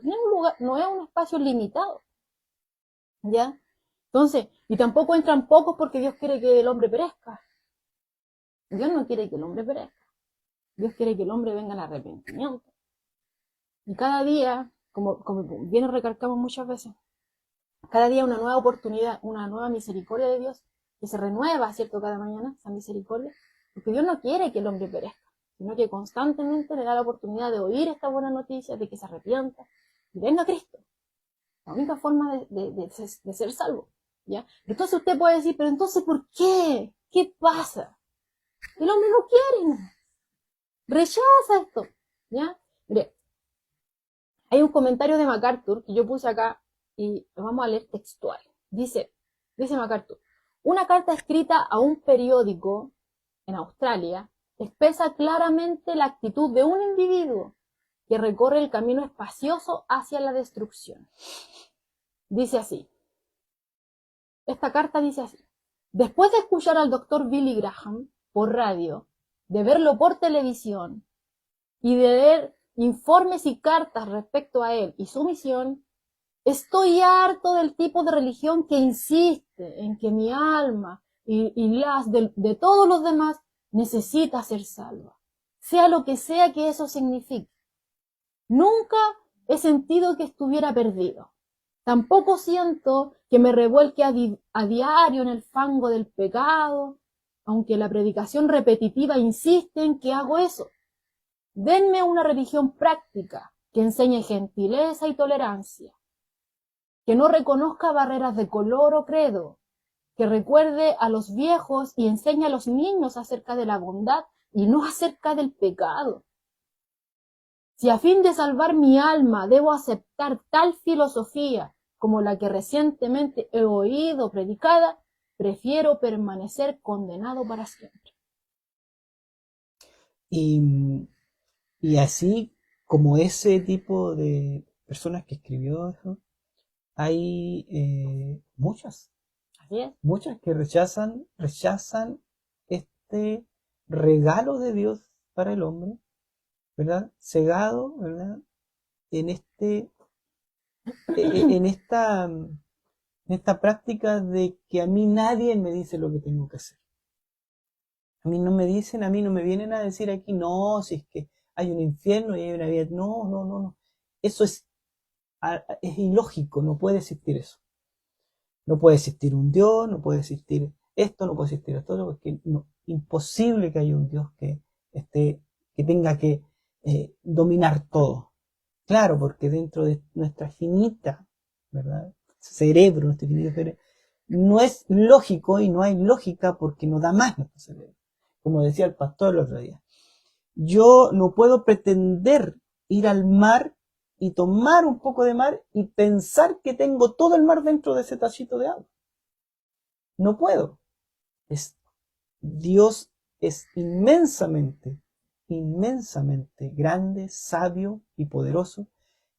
no es un espacio limitado. ¿Ya? Entonces, y tampoco entran pocos porque Dios quiere que el hombre perezca. Dios no quiere que el hombre perezca. Dios quiere que el hombre venga al arrepentimiento. Y cada día, como bien recalcamos muchas veces, cada día una nueva oportunidad, una nueva misericordia de Dios, que se renueva, ¿cierto?, cada mañana, esa misericordia, porque Dios no quiere que el hombre perezca. sino que constantemente le da la oportunidad de oír esta buena noticia, de que se arrepienta y venga a Cristo. La única forma de ser salvo, ¿ya? Entonces usted puede decir, pero entonces, ¿por qué? ¿Qué pasa? El hombre no quiere, ¿no? Rechaza esto, ¿ya? Mire, hay un comentario de MacArthur que yo puse acá y lo vamos a leer textual. Dice MacArthur, una carta escrita a un periódico en Australia expresa claramente la actitud de un individuo que recorre el camino espacioso hacia la destrucción. Dice así, esta carta dice así, después de escuchar al doctor Billy Graham por radio, de verlo por televisión y de leer informes y cartas respecto a él y su misión, estoy harto del tipo de religión que insiste en que mi alma y las de todos los demás necesita ser salva, sea lo que sea que eso signifique. Nunca he sentido que estuviera perdido. Tampoco siento que me revuelque a diario en el fango del pecado, aunque la predicación repetitiva insiste en que hago eso. Denme una religión práctica que enseñe gentileza y tolerancia, que no reconozca barreras de color o credo, que recuerde a los viejos y enseñe a los niños acerca de la bondad y no acerca del pecado. Si a fin de salvar mi alma debo aceptar tal filosofía como la que recientemente he oído predicada, prefiero permanecer condenado para siempre. Y así como ese tipo de personas que escribió eso, hay muchas que rechazan este regalo de Dios para el hombre, ¿verdad? Cegado, ¿verdad? En esta práctica de que a mí nadie me dice lo que tengo que hacer. A mí no me vienen a decir aquí, no, si es que hay un infierno y hay una vida. No. Eso es ilógico, no puede existir eso. No puede existir un Dios, no puede existir esto, no puede existir esto, porque no, imposible que haya un Dios que tenga que dominar todo. Claro, porque dentro de nuestra finita, ¿verdad? Cerebro, nuestro finito cerebro, no es lógico y no hay lógica porque no da más nuestro cerebro. Como decía el pastor el otro día. Yo no puedo pretender ir al mar y tomar un poco de mar y pensar que tengo todo el mar dentro de ese tachito de agua. No puedo. Dios es inmensamente grande, sabio y poderoso,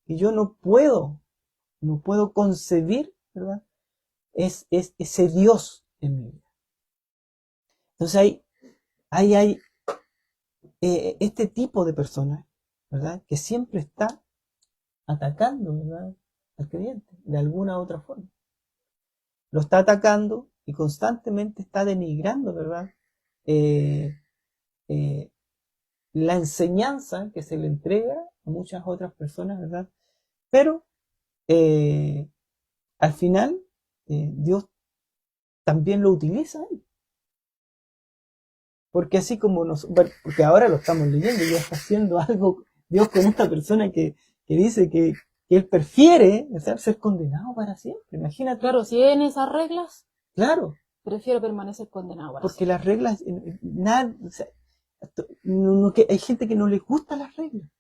y yo no puedo concebir, ¿verdad? Es ese Dios en mi vida. Entonces hay este tipo de personas, ¿verdad? Que siempre está atacando, ¿verdad? Al creyente, de alguna u otra forma. Lo está atacando y constantemente está denigrando, ¿verdad? La enseñanza que se le entrega a muchas otras personas, ¿verdad? Pero al final Dios también lo utiliza ahí. Porque así como porque ahora lo estamos leyendo, ya está haciendo algo Dios con esta persona que dice que él prefiere, o sea, ser condenado para siempre. Imagínate. Claro, si en esas reglas, claro, prefiero permanecer condenado para porque siempre. las reglas, o sea, hay gente que no les gustan las reglas,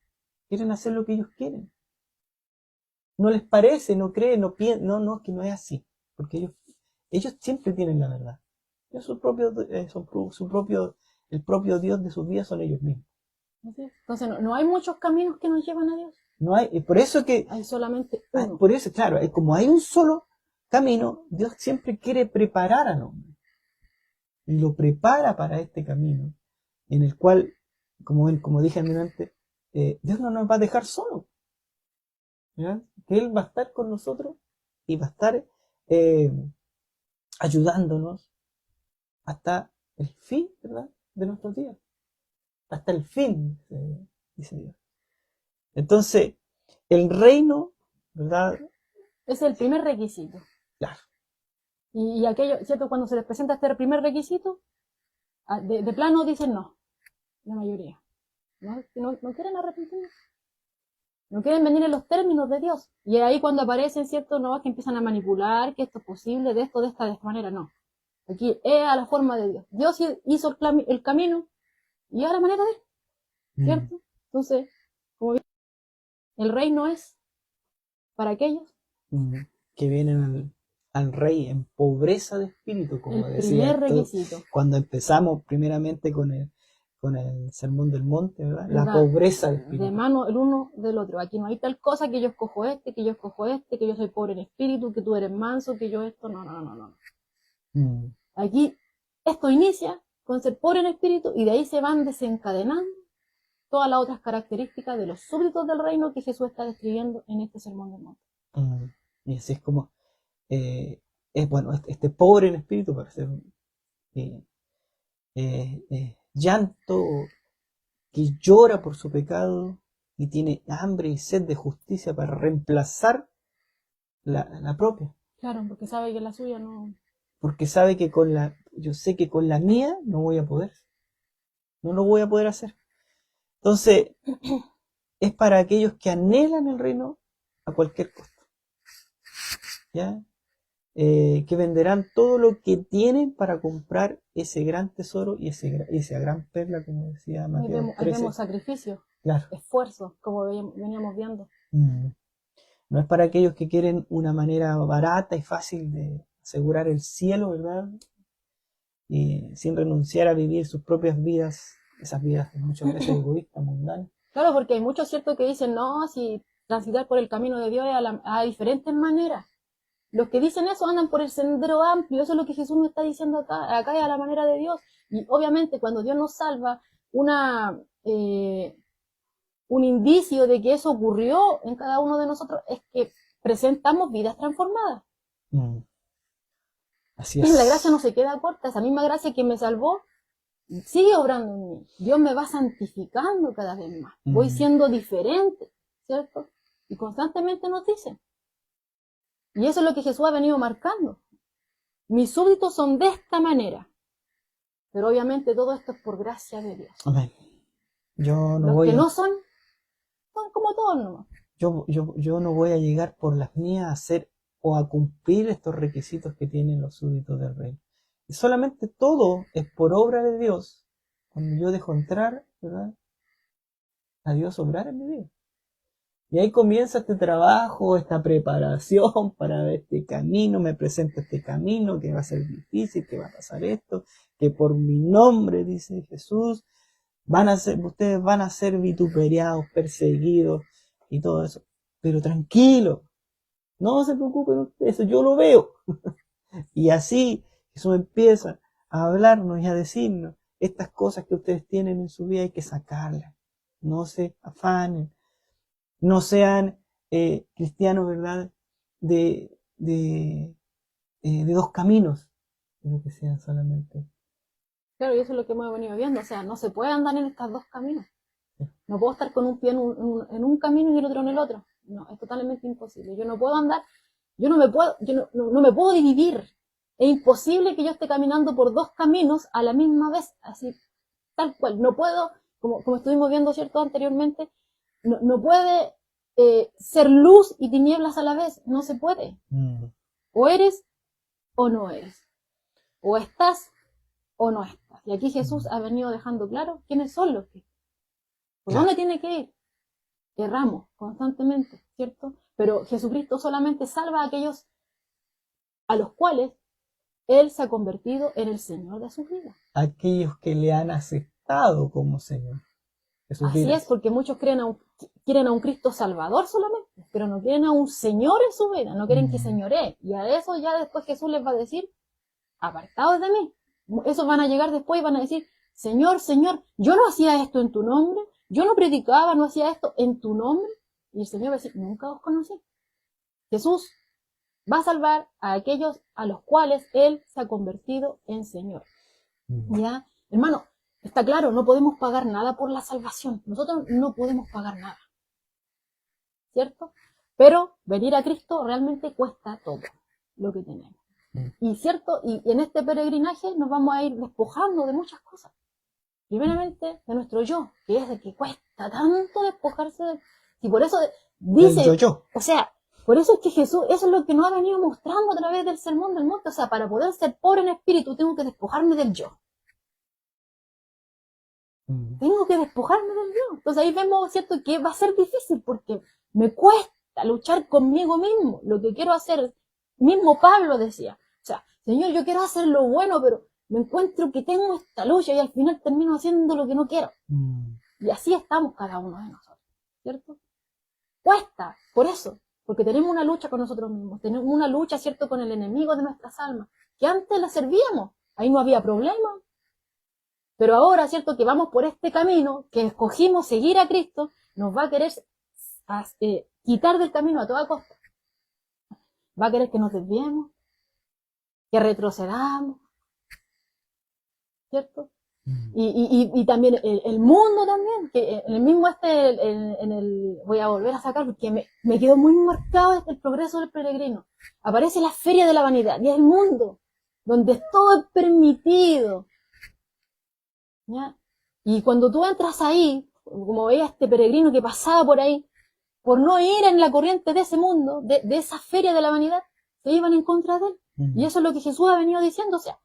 quieren hacer lo que ellos quieren. No les parece, no creen, no piensan, no, que no es así, porque ellos siempre tienen la verdad. El propio Dios de sus vidas son ellos mismos. Entonces no hay muchos caminos que nos llevan a Dios. No hay, por eso que hay solamente uno. Por eso, claro, como hay un solo camino, Dios siempre quiere preparar al hombre. Y lo prepara para este camino, en el cual, como dije antes, Dios no nos va a dejar solo. ¿Ya? Que Él va a estar con nosotros y va a estar ayudándonos hasta el fin, ¿verdad? De nuestros días. Hasta el fin, dice Dios. Entonces, el reino, ¿verdad? Es el primer requisito. Claro. Y aquello, ¿cierto? Cuando se les presenta este primer requisito, de plano dicen no, la mayoría. no quieren arrepentirse. No quieren venir en los términos de Dios. Y es ahí cuando aparecen, ¿cierto? No, que empiezan a manipular, que esto es posible, de esta manera, no. Aquí es a la forma de Dios. Dios hizo el camino y a la manera de él, ¿cierto? Entonces, como bien, el reino es para aquellos que vienen al rey en pobreza de espíritu, como el decía. primer requisito. Cuando empezamos primeramente con el sermón del monte, ¿verdad? La pobreza de espíritu. De mano el uno del otro. Aquí no hay tal cosa que yo escojo que yo escojo que yo soy pobre en espíritu, que tú eres manso, que yo esto. No. Aquí esto inicia con ser pobre en espíritu y de ahí se van desencadenando todas las otras características de los súbditos del reino que Jesús está describiendo en este sermón del monte. Y así es como es bueno, este pobre en espíritu para ser llanto, que llora por su pecado y tiene hambre y sed de justicia para reemplazar la propia. Claro, porque sabe que la suya no... Porque sabe que yo sé que con la mía no voy a poder. No lo voy a poder hacer. Entonces, es para aquellos que anhelan el reino a cualquier costo. ¿Ya? Que venderán todo lo que tienen para comprar ese gran tesoro y esa gran perla, como decía Mateo 13. Vemos sacrificio, claro. Esfuerzo, como veníamos viendo. No es para aquellos que quieren una manera barata y fácil de asegurar el cielo, ¿verdad? Y sin renunciar a vivir sus propias vidas, esas vidas muchas veces egoístas, mundanas. Claro, porque hay muchos ciertos que dicen, no, si transitar por el camino de Dios es a diferentes maneras. Los que dicen eso andan por el sendero amplio, eso es lo que Jesús nos está diciendo acá es a la manera de Dios. Y obviamente cuando Dios nos salva, un indicio de que eso ocurrió en cada uno de nosotros es que presentamos vidas transformadas. Así es. Y la gracia no se queda corta, esa misma gracia que me salvó sigue obrando en mí. Dios me va santificando cada vez más. Voy siendo diferente, ¿cierto? Y constantemente nos dice. Y eso es lo que Jesús ha venido marcando. Mis súbditos son de esta manera. Pero obviamente todo esto es por gracia de Dios. Amén. Los que no son como todos nomás. Yo no voy a llegar por las mías a hacer o a cumplir estos requisitos que tienen los súbditos del rey. Y solamente todo es por obra de Dios. Cuando yo dejo entrar, ¿verdad?, a Dios obrar en mi vida. Y ahí comienza este trabajo, esta preparación para este camino, me presenta este camino que va a ser difícil, que va a pasar esto, que por mi nombre, dice Jesús, ustedes van a ser vituperiados, perseguidos y todo eso. Pero tranquilo, no se preocupen ustedes, eso yo lo veo. Y así Jesús empieza a hablarnos y a decirnos, estas cosas que ustedes tienen en su vida hay que sacarlas. No se afanen. No sean cristianos, ¿verdad?, de dos caminos, sino que sean solamente. Claro, y eso es lo que hemos venido viendo. O sea, no se puede andar en estos dos caminos. No puedo estar con un pie en un camino y el otro en el otro. No, es totalmente imposible. Yo no puedo andar, yo no me puedo dividir. Es imposible que yo esté caminando por dos caminos a la misma vez, así, tal cual. No puedo, como estuvimos viendo, ¿cierto?, anteriormente, no puede ser luz y tinieblas a la vez. No se puede. O eres o no eres. O estás o no estás. Y aquí Jesús ha venido dejando claro quiénes son los que. ¿Por dónde tiene que ir? Erramos constantemente, ¿cierto? Pero Jesucristo solamente salva a aquellos a los cuales Él se ha convertido en el Señor de su vida. Aquellos que le han aceptado como Señor. Así es, porque muchos quieren a un Cristo Salvador solamente, pero no quieren a un Señor en su vida, no quieren que señoree. Y a eso ya después Jesús les va a decir, apartados de mí. Esos van a llegar después y van a decir, Señor, Señor, yo no hacía esto en tu nombre, yo no predicaba, no hacía esto en tu nombre. Y el Señor va a decir, nunca os conocí. Jesús va a salvar a aquellos a los cuales Él se ha convertido en Señor. ¿Ya? Hermano, está claro, no podemos pagar nada por la salvación. Nosotros no podemos pagar nada. ¿Cierto? Pero venir a Cristo realmente cuesta todo lo que tenemos. Y cierto, y en este peregrinaje nos vamos a ir despojando de muchas cosas. Primeramente de nuestro yo, que es el que cuesta tanto despojarse de... Y por eso El dice, yo-yo. o sea, por eso es que Jesús, eso es lo que nos ha venido mostrando a través del sermón del monte. O sea, para poder ser pobre en espíritu, tengo que despojarme del yo. Tengo que despojarme del yo. Entonces ahí vemos, ¿cierto?, que va a ser difícil porque me cuesta luchar conmigo mismo. Lo que quiero hacer, mismo Pablo decía, o sea, Señor, yo quiero hacer lo bueno, pero me encuentro que tengo esta lucha y al final termino haciendo lo que no quiero. Y así estamos cada uno de nosotros, ¿cierto? Cuesta, por eso, porque tenemos una lucha con nosotros mismos, tenemos una lucha, ¿cierto?, con el enemigo de nuestras almas, que antes la servíamos, ahí no había problema. Pero ahora, ¿cierto?, que vamos por este camino, que escogimos seguir a Cristo, nos va a querer quitar del camino a toda costa. Va a querer que nos desviemos, que retrocedamos, ¿cierto? Y también el mundo también, que en el mismo voy a volver a sacar porque me quedó muy marcado el progreso del peregrino. Aparece la feria de la vanidad, y es el mundo, donde todo es permitido, ¿ya? Y cuando tú entras ahí, como veía este peregrino que pasaba por ahí, por no ir en la corriente de ese mundo, de esa feria de la vanidad, se iban en contra de él. Y eso es lo que Jesús ha venido diciendo, o sea,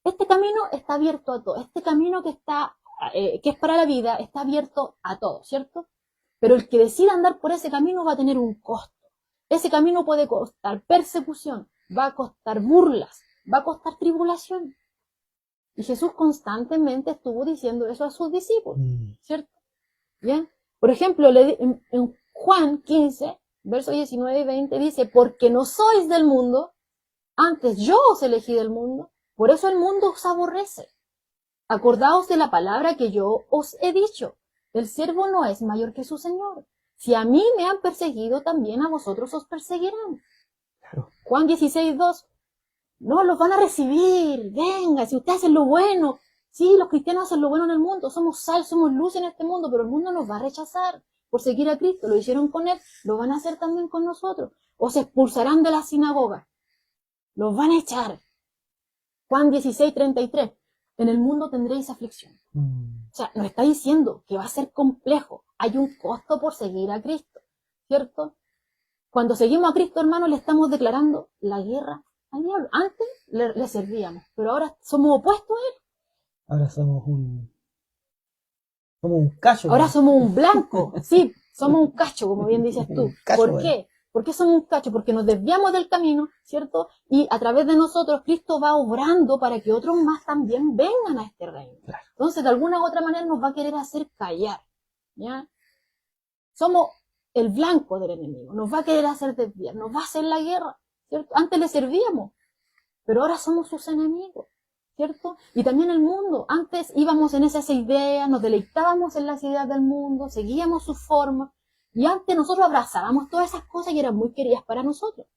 este camino está abierto a todo, este camino que es para la vida, está abierto a todo, ¿cierto? Pero el que decida andar por ese camino va a tener un costo. Ese camino puede costar persecución, va a costar burlas, va a costar tribulación. Y Jesús constantemente estuvo diciendo eso a sus discípulos, ¿cierto? ¿Bien? Por ejemplo, en Juan 15, versos 19 y 20 dice, porque no sois del mundo, antes yo os elegí del mundo, por eso el mundo os aborrece. Acordaos de la palabra que yo os he dicho, el siervo no es mayor que su señor. Si a mí me han perseguido, también a vosotros os perseguirán. Claro. Juan 16, 2. No, los van a recibir, venga, si ustedes hacen lo bueno. Sí, los cristianos hacen lo bueno en el mundo, somos sal, somos luz en este mundo, pero el mundo nos va a rechazar por seguir a Cristo. Lo hicieron con él, lo van a hacer también con nosotros. O se expulsarán de la sinagoga, los van a echar. Juan 16, 33. En el mundo tendréis aflicción. O sea, nos está diciendo que va a ser complejo. Hay un costo por seguir a Cristo, ¿cierto? Cuando seguimos a Cristo, hermano, le estamos declarando la guerra al diablo. Antes le servíamos, pero ahora somos opuestos a él. Ahora somos un cacho. Ahora somos un blanco, sí, somos un cacho, como bien dices tú. Cacho, ¿Por qué? ¿Por qué somos un cacho? Porque nos desviamos del camino, ¿cierto? Y a través de nosotros Cristo va obrando para que otros más también vengan a este reino. Claro. Entonces, de alguna u otra manera nos va a querer hacer callar, ¿ya? Somos el blanco del enemigo, nos va a querer hacer desviar, nos va a hacer la guerra, ¿cierto? Antes le servíamos, pero ahora somos sus enemigos, ¿cierto? Y también el mundo, antes íbamos en esas ideas, nos deleitábamos en las ideas del mundo, seguíamos sus formas, y antes nosotros abrazábamos todas esas cosas y eran muy queridas para nosotros.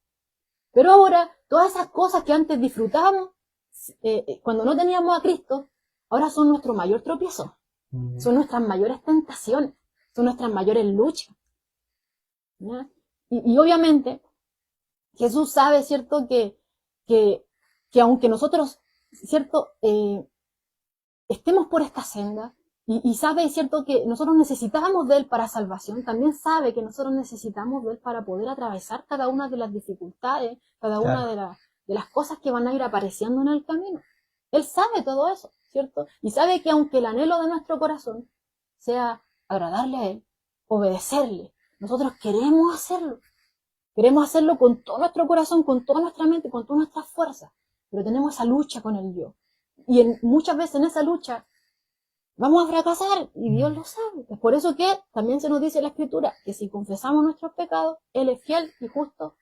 Pero ahora, todas esas cosas que antes disfrutábamos, cuando no teníamos a Cristo, ahora son nuestro mayor tropiezo, son nuestras mayores tentaciones, son nuestras mayores luchas. Y obviamente, Jesús sabe, ¿cierto?, que aunque nosotros, ¿cierto?, estemos por esta senda, y sabe, ¿cierto?, que nosotros necesitábamos de Él para salvación, también sabe que nosotros necesitamos de Él para poder atravesar cada una de las dificultades, cada una de las cosas que van a ir apareciendo en el camino. Él sabe todo eso, ¿cierto? Y sabe que aunque el anhelo de nuestro corazón sea agradarle a Él, obedecerle, nosotros queremos hacerlo con todo nuestro corazón, con toda nuestra mente, con todas nuestras fuerzas, pero tenemos esa lucha con el yo. Y muchas veces en esa lucha vamos a fracasar y Dios lo sabe. Es por eso que también se nos dice en la Escritura que si confesamos nuestros pecados, Él es fiel y justo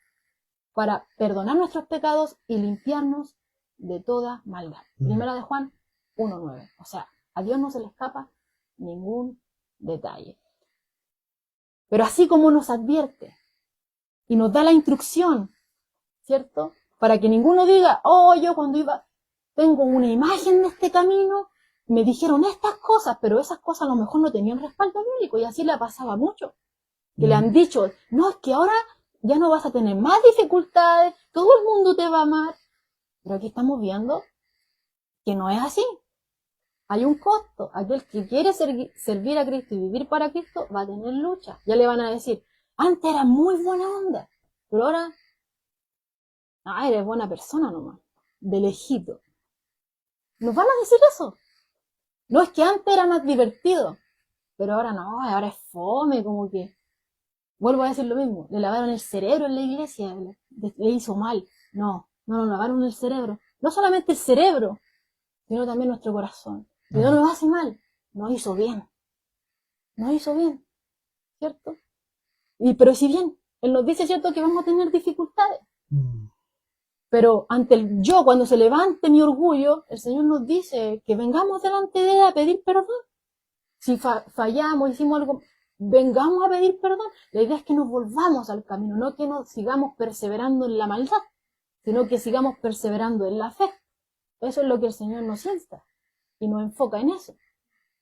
para perdonar nuestros pecados y limpiarnos de toda maldad. Primera de Juan 1:9. O sea, a Dios no se le escapa ningún detalle. Pero así como nos advierte y nos da la instrucción, ¿cierto? Para que ninguno diga, oh, yo cuando iba, tengo una imagen de este camino, me dijeron estas cosas, pero esas cosas a lo mejor no tenían respaldo bíblico, y así le pasaba mucho. Que le han dicho, no, es que ahora ya no vas a tener más dificultades, todo el mundo te va a amar. Pero aquí estamos viendo que no es así. Hay un costo. Aquel que quiere servir a Cristo y vivir para Cristo va a tener lucha. Ya le van a decir, antes era muy buena onda, pero ahora, eres buena persona nomás, de lejito. Nos van a decir eso. No, es que antes era más divertido, pero ahora no, ahora es fome, como que, vuelvo a decir lo mismo, le lavaron el cerebro en la iglesia, le hizo mal. No, nos lavaron el cerebro. No solamente el cerebro, sino también nuestro corazón. Y no nos hace mal, nos hizo bien. Nos hizo bien, ¿cierto? Pero si bien, Él nos dice, ¿cierto?, que vamos a tener dificultades. Pero ante el yo, cuando se levante mi orgullo, el Señor nos dice que vengamos delante de Él a pedir perdón. Si fallamos, hicimos algo, vengamos a pedir perdón. La idea es que nos volvamos al camino, no que nos sigamos perseverando en la maldad, sino que sigamos perseverando en la fe. Eso es lo que el Señor nos insta y nos enfoca en eso.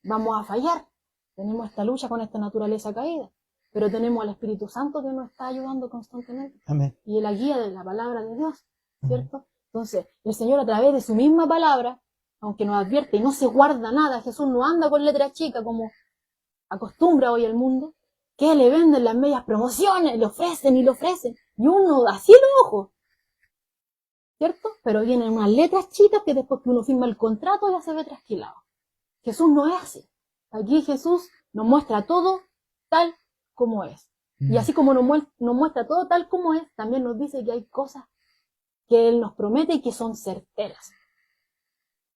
Vamos a fallar, tenemos esta lucha con esta naturaleza caída, pero tenemos al Espíritu Santo que nos está ayudando constantemente. Amén. Y la guía de la palabra de Dios, ¿cierto? Entonces, el Señor a través de su misma palabra, aunque nos advierte y no se guarda nada, Jesús no anda con letra chica como acostumbra hoy el mundo, que le venden las medias promociones, le ofrecen, y uno así lo ojo, ¿cierto? Pero vienen unas letras chicas que después que uno firma el contrato ya se ve trasquilado. Jesús no es así. Aquí Jesús nos muestra todo tal como es. Y así como nos muestra todo tal como es, también nos dice que hay cosas que Él nos promete y que son certeras.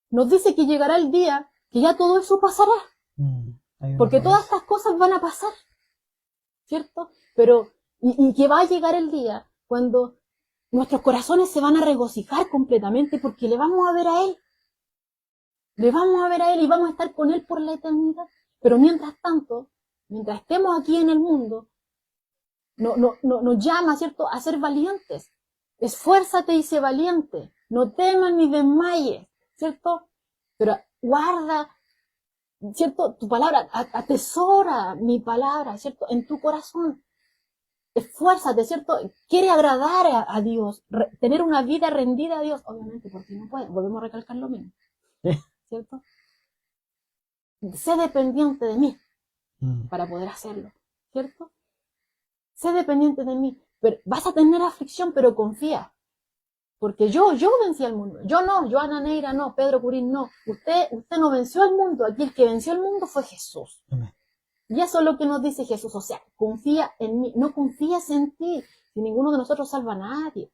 Nos dice que llegará el día que ya todo eso pasará. Porque todas estas cosas van a pasar, ¿cierto? Pero, y que va a llegar el día cuando nuestros corazones se van a regocijar completamente porque le vamos a ver a Él. Le vamos a ver a Él y vamos a estar con Él por la eternidad. Pero mientras tanto, mientras estemos aquí en el mundo, nos llama, ¿cierto?, a ser valientes. Esfuérzate y sé valiente. No temas ni desmayes, ¿cierto? Pero guarda, ¿cierto?, tu palabra, atesora mi palabra, ¿cierto?, en tu corazón. Esfuérzate, ¿cierto? Quiere agradar a Dios, tener una vida rendida a Dios, obviamente, porque no puede. Volvemos a recalcar lo mismo, ¿cierto? Sé dependiente de mí para poder hacerlo, ¿cierto? Sé dependiente de mí. Pero vas a tener aflicción, pero confía. Porque yo vencí al mundo. Yo no, Joana Neira no, Pedro Curín no. Usted no venció al mundo. Aquí el que venció al mundo fue Jesús. Amén. Y eso es lo que nos dice Jesús. O sea, confía en mí. No confíes en ti. Si ninguno de nosotros salva a nadie.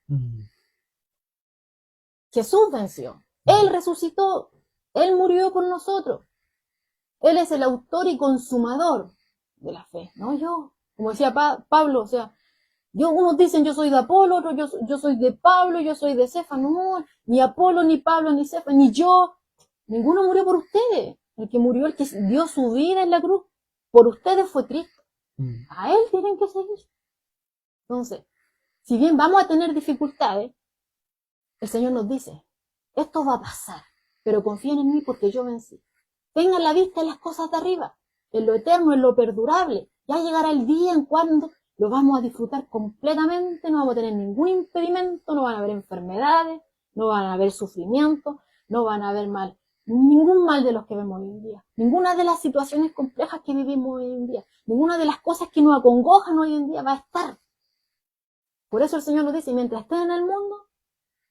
Jesús venció. Él resucitó. Él murió por nosotros. Él es el autor y consumador de la fe, no yo. Como decía Pablo, o sea, unos dicen yo soy de Apolo, otros yo soy de Pablo, yo soy de Cefa. No, ni Apolo, ni Pablo, ni Cefa, ni yo. Ninguno murió por ustedes. El que murió, el que dio su vida en la cruz, por ustedes fue Cristo. A Él tienen que seguir. Entonces, si bien vamos a tener dificultades, el Señor nos dice, esto va a pasar, pero confíen en mí porque yo vencí. Tengan la vista en las cosas de arriba, en lo eterno, en lo perdurable. Ya llegará el día en cuando lo vamos a disfrutar completamente, no vamos a tener ningún impedimento, no van a haber enfermedades, no van a haber sufrimiento, no van a haber mal, ningún mal de los que vemos hoy en día, ninguna de las situaciones complejas que vivimos hoy en día, ninguna de las cosas que nos acongojan hoy en día va a estar. Por eso el Señor nos dice, mientras estén en el mundo,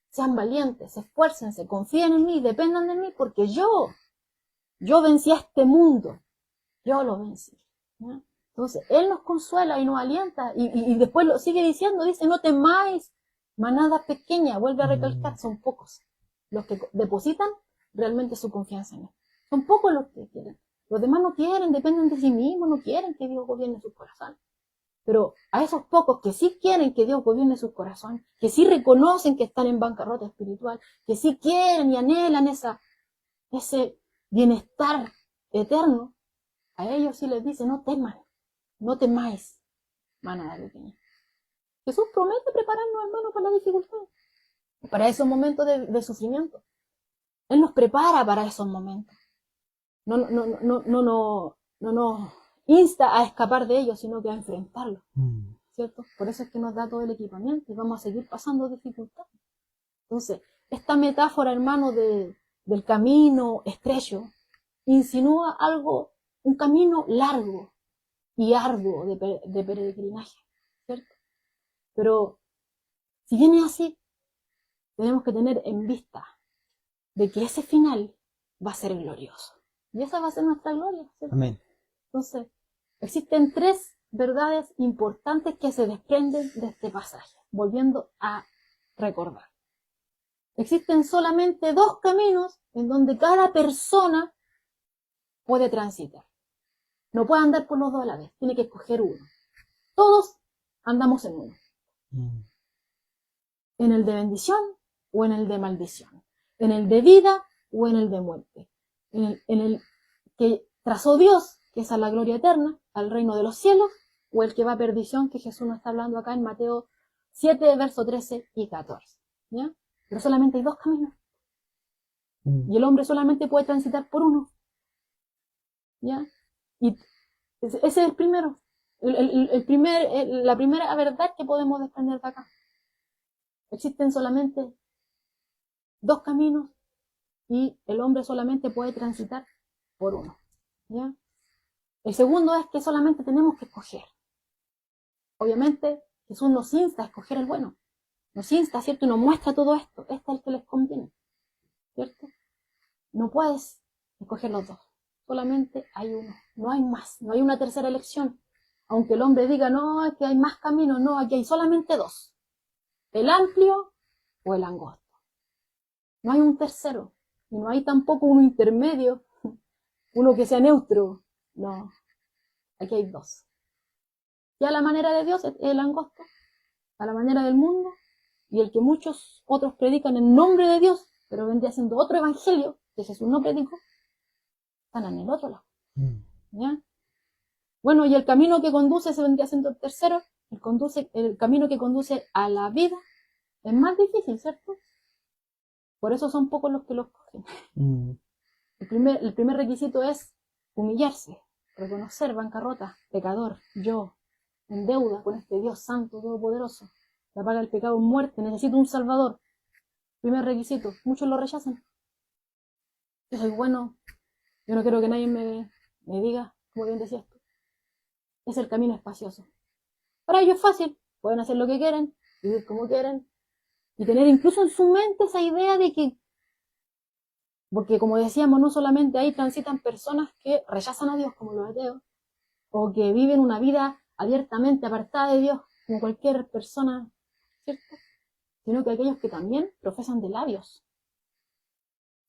sean valientes, esfuércense, confíen en mí, dependan de mí, porque yo vencí a este mundo, yo lo vencí, ¿no? Entonces, Él nos consuela y nos alienta, y después lo sigue diciendo, dice, no temáis, manada pequeña, vuelve a recalcar, son pocos los que depositan realmente su confianza en Él. Son pocos los que quieren. Los demás no quieren, dependen de sí mismos, no quieren que Dios gobierne sus corazones. Pero a esos pocos que sí quieren que Dios gobierne sus corazones, que sí reconocen que están en bancarrota espiritual, que sí quieren y anhelan ese bienestar eterno, a ellos sí les dice, no teman, no temáis, manada pequeña. Jesús promete prepararnos, hermano, para la dificultad, para esos momentos de sufrimiento. Él nos prepara para esos momentos. No nos insta a escapar de ellos, sino que a enfrentarlos, ¿cierto? Por eso es que nos da todo el equipamiento y vamos a seguir pasando dificultades. Entonces, esta metáfora, hermano, del camino estrecho, insinúa algo, un camino largo y arduo de peregrinaje, ¿cierto? Pero si viene así, tenemos que tener en vista de que ese final va a ser glorioso. Y esa va a ser nuestra gloria, ¿cierto? Amén. Entonces, existen 3 verdades importantes que se desprenden de este pasaje, volviendo a recordar. Existen solamente 2 caminos en donde cada persona puede transitar. No puede andar por los 2 a la vez, tiene que escoger uno. Todos andamos en uno. En el de bendición o en el de maldición. En el de vida o en el de muerte. En el que trazó Dios, que es a la gloria eterna, al reino de los cielos, o el que va a perdición, que Jesús nos está hablando acá en Mateo 7, verso 13 y 14. ¿Ya? Pero solamente hay 2 caminos. Y el hombre solamente puede transitar por uno. ¿Ya? Y ese es el primero. La primera verdad que podemos desprender de acá. Existen solamente 2 caminos y el hombre solamente puede transitar por uno. ¿Ya? El segundo es que solamente tenemos que escoger. Obviamente, Jesús nos insta a escoger el bueno. Nos insta, ¿cierto? Y nos muestra todo esto. Este es el que les conviene, ¿cierto? No puedes escoger los 2. Solamente hay uno. No hay más. No hay una tercera elección. Aunque el hombre diga, no, es que hay más caminos. No, aquí hay solamente 2. El amplio o el angosto. No hay un tercero. Y no hay tampoco uno intermedio. Uno que sea neutro. No. Aquí hay 2. Y a la manera de Dios es el angosto. A la manera del mundo. Y el que muchos otros predican en nombre de Dios, pero vendría siendo otro evangelio que Jesús no predicó, están en el otro lado. ¿Ya? Bueno, y el camino que conduce, se vendría siendo el tercero, el camino que conduce a la vida es más difícil, ¿cierto? Por eso son pocos los que lo cogen. El primer requisito es humillarse, reconocer bancarrota, pecador, yo, en deuda con este Dios santo, todopoderoso. La paga del pecado es muerte, necesito un salvador. Primer requisito, muchos lo rechazan. Yo soy bueno, yo no quiero que nadie me diga, como bien decías tú. Es el camino espacioso. Para ellos es fácil, pueden hacer lo que quieren, vivir como quieren, y tener incluso en su mente esa idea de que, porque como decíamos, no solamente ahí transitan personas que rechazan a Dios, como los ateos, o que viven una vida abiertamente apartada de Dios, como cualquier persona, ¿cierto? Sino que aquellos que también profesan de labios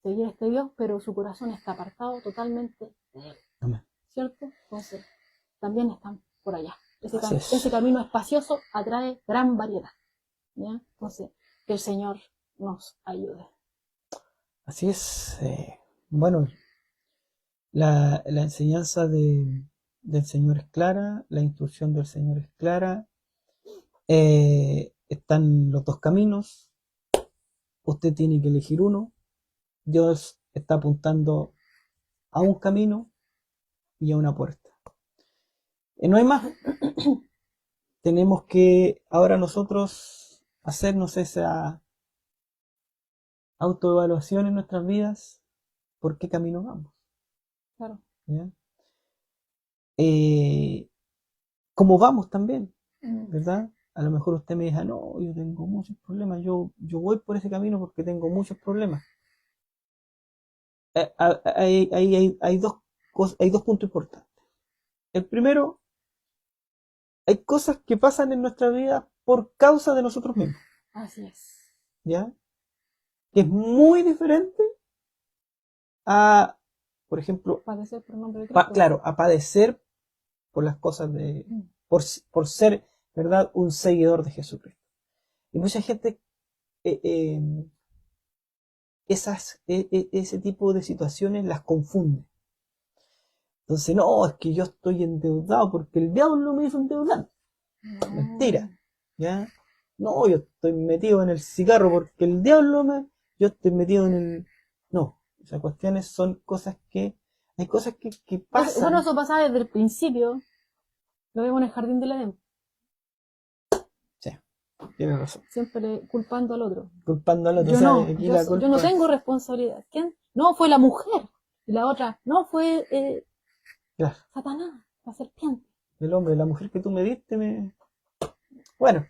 seguir a este Dios, pero su corazón está apartado totalmente de él. Amén. ¿Cierto? Entonces, también están por allá. Así es. Ese camino espacioso atrae gran variedad. ¿Ya? Entonces, que el Señor nos ayude. Así es. Bueno, la enseñanza del Señor es clara, la instrucción del Señor es clara. Están los 2 caminos. Usted tiene que elegir uno. Dios está apuntando a un camino y a una puerta. No hay más. Tenemos que ahora nosotros hacernos esa autoevaluación en nuestras vidas. ¿Por qué camino vamos? Claro. ¿Ya? ¿Cómo vamos también? ¿Verdad? A lo mejor usted me dice, no, yo tengo muchos problemas, yo voy por ese camino porque tengo muchos problemas. Hay 2 puntos importantes. El primero, hay cosas que pasan en nuestra vida por causa de nosotros mismos. Así es. ¿Ya? Que es muy diferente a, por ejemplo, padecer por nombre de Cristo. Claro, a padecer por las cosas de, por ser, ¿verdad?, un seguidor de Jesucristo. Y mucha gente, ese tipo de situaciones las confunde. Entonces, no, es que yo estoy endeudado porque el diablo me hizo endeudar. Mentira, ¿ya? No, yo estoy metido en el cigarro porque el diablo yo estoy metido en el... No, esas cuestiones son cosas que... Hay cosas que pasan. Bueno, eso pasaba desde el principio. Lo vemos en el jardín del Edén. Sí, tienes razón. Siempre culpando al otro. Culpando al otro. Yo o sea, no, aquí yo no tengo responsabilidad. ¿Quién? No, fue la mujer. Y la otra, no, fue Claro, Satanás, la serpiente. el hombre, la mujer que tú me diste, Bueno,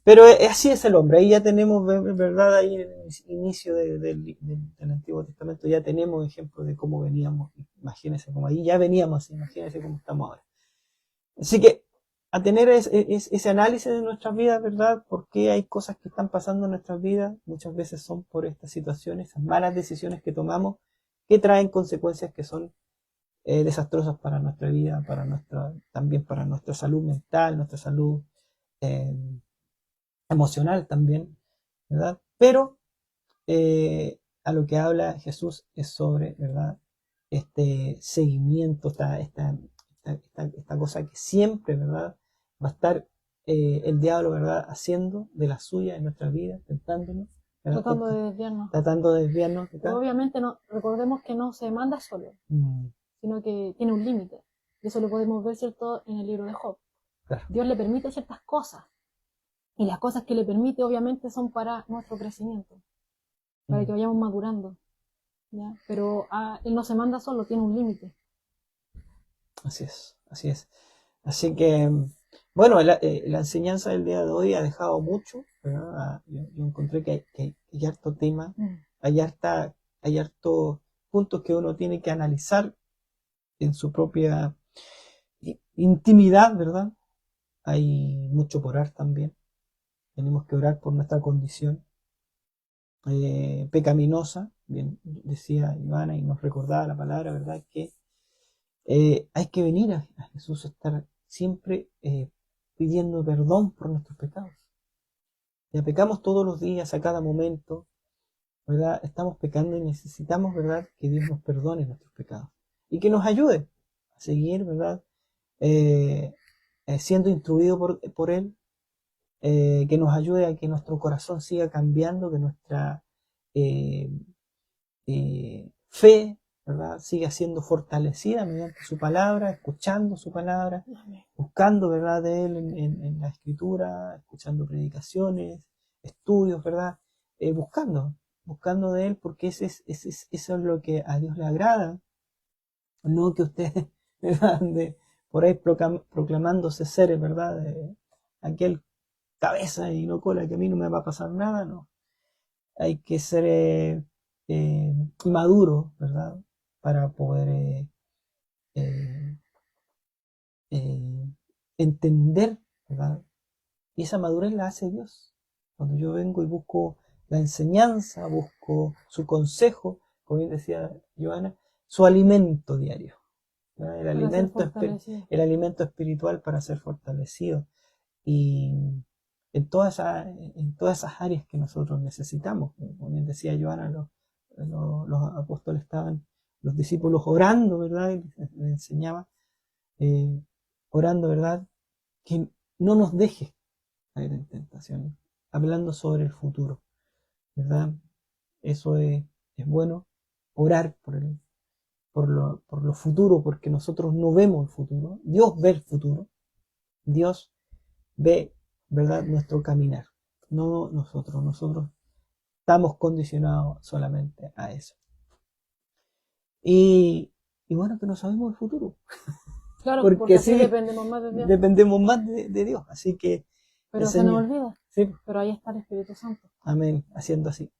pero así es el hombre. Ahí ya tenemos, ¿verdad? Ahí en el inicio del Antiguo Testamento ya tenemos ejemplos de cómo veníamos. Imagínense cómo ahí ya veníamos, imagínense cómo estamos ahora. Así que a tener ese análisis de nuestras vidas, ¿verdad? ¿Por qué hay cosas que están pasando en nuestras vidas? Muchas veces son por estas situaciones, esas malas decisiones que tomamos, que traen consecuencias que son desastrosas para nuestra vida, también para nuestra salud mental, nuestra salud eh, emocional también, ¿verdad? Pero a lo que habla Jesús es sobre, ¿verdad? Este seguimiento, esta cosa que siempre, ¿verdad? Va a estar el diablo, ¿verdad? Haciendo de la suya en nuestras vidas, tentándonos, ¿verdad? Tratando de desviarnos. Tratando de desviarnos. Pero obviamente no, recordemos que no se manda solo, sino que tiene un límite. Y eso lo podemos ver, ¿cierto?, en el libro de Job. Claro. Dios le permite ciertas cosas. Y las cosas que le permite, obviamente, son para nuestro crecimiento, para que vayamos madurando, ¿ya? Pero Él no se manda solo, tiene un límite. Así es, así es. Así que, bueno, la enseñanza del día de hoy ha dejado mucho, ¿verdad? Yo encontré que hay harto tema, hay hartos puntos que uno tiene que analizar en su propia intimidad, ¿verdad? Hay mucho por orar también. Tenemos que orar por nuestra condición pecaminosa, bien decía Ivana y nos recordaba la palabra, ¿verdad? Que hay que venir a Jesús, estar siempre pidiendo perdón por nuestros pecados. Ya pecamos todos los días, a cada momento, ¿verdad? Estamos pecando y necesitamos, ¿verdad?, que Dios nos perdone nuestros pecados y que nos ayude a seguir, ¿verdad?, siendo instruido por Él, que nos ayude a que nuestro corazón siga cambiando, que nuestra fe, ¿verdad?, siga siendo fortalecida mediante su palabra, escuchando su palabra, buscando, ¿verdad?, de Él en la Escritura, escuchando predicaciones, estudios, ¿verdad?, buscando de Él, porque eso es lo que a Dios le agrada, no que ustedes, ¿verdad?, por ahí proclamándose seres, ¿verdad?, de aquel cabeza y no cola, que a mí no me va a pasar nada, no. Hay que ser maduro, ¿verdad?, para poder entender, ¿verdad? Y esa madurez la hace Dios. Cuando yo vengo y busco la enseñanza, busco su consejo, como bien decía Joana, su alimento diario, ¿verdad? El alimento espiritual para ser fortalecido. Y en todas esas áreas que nosotros necesitamos. Como bien decía Joana, los apóstoles estaban, los discípulos orando, ¿verdad? Y les enseñaba, orando, ¿verdad?, que no nos deje caer en tentación, hablando sobre el futuro, ¿verdad? Eso es bueno, orar por lo futuro, porque nosotros no vemos el futuro, Dios ve el futuro, Dios ve, ¿verdad?, nuestro caminar, no nosotros estamos condicionados solamente a eso. Y bueno, que no sabemos el futuro. Claro, porque así sí, dependemos más de Dios. Dependemos más de Dios, así que... Pero se nos olvida. Sí. Pero ahí está el Espíritu Santo. Amén, haciendo así.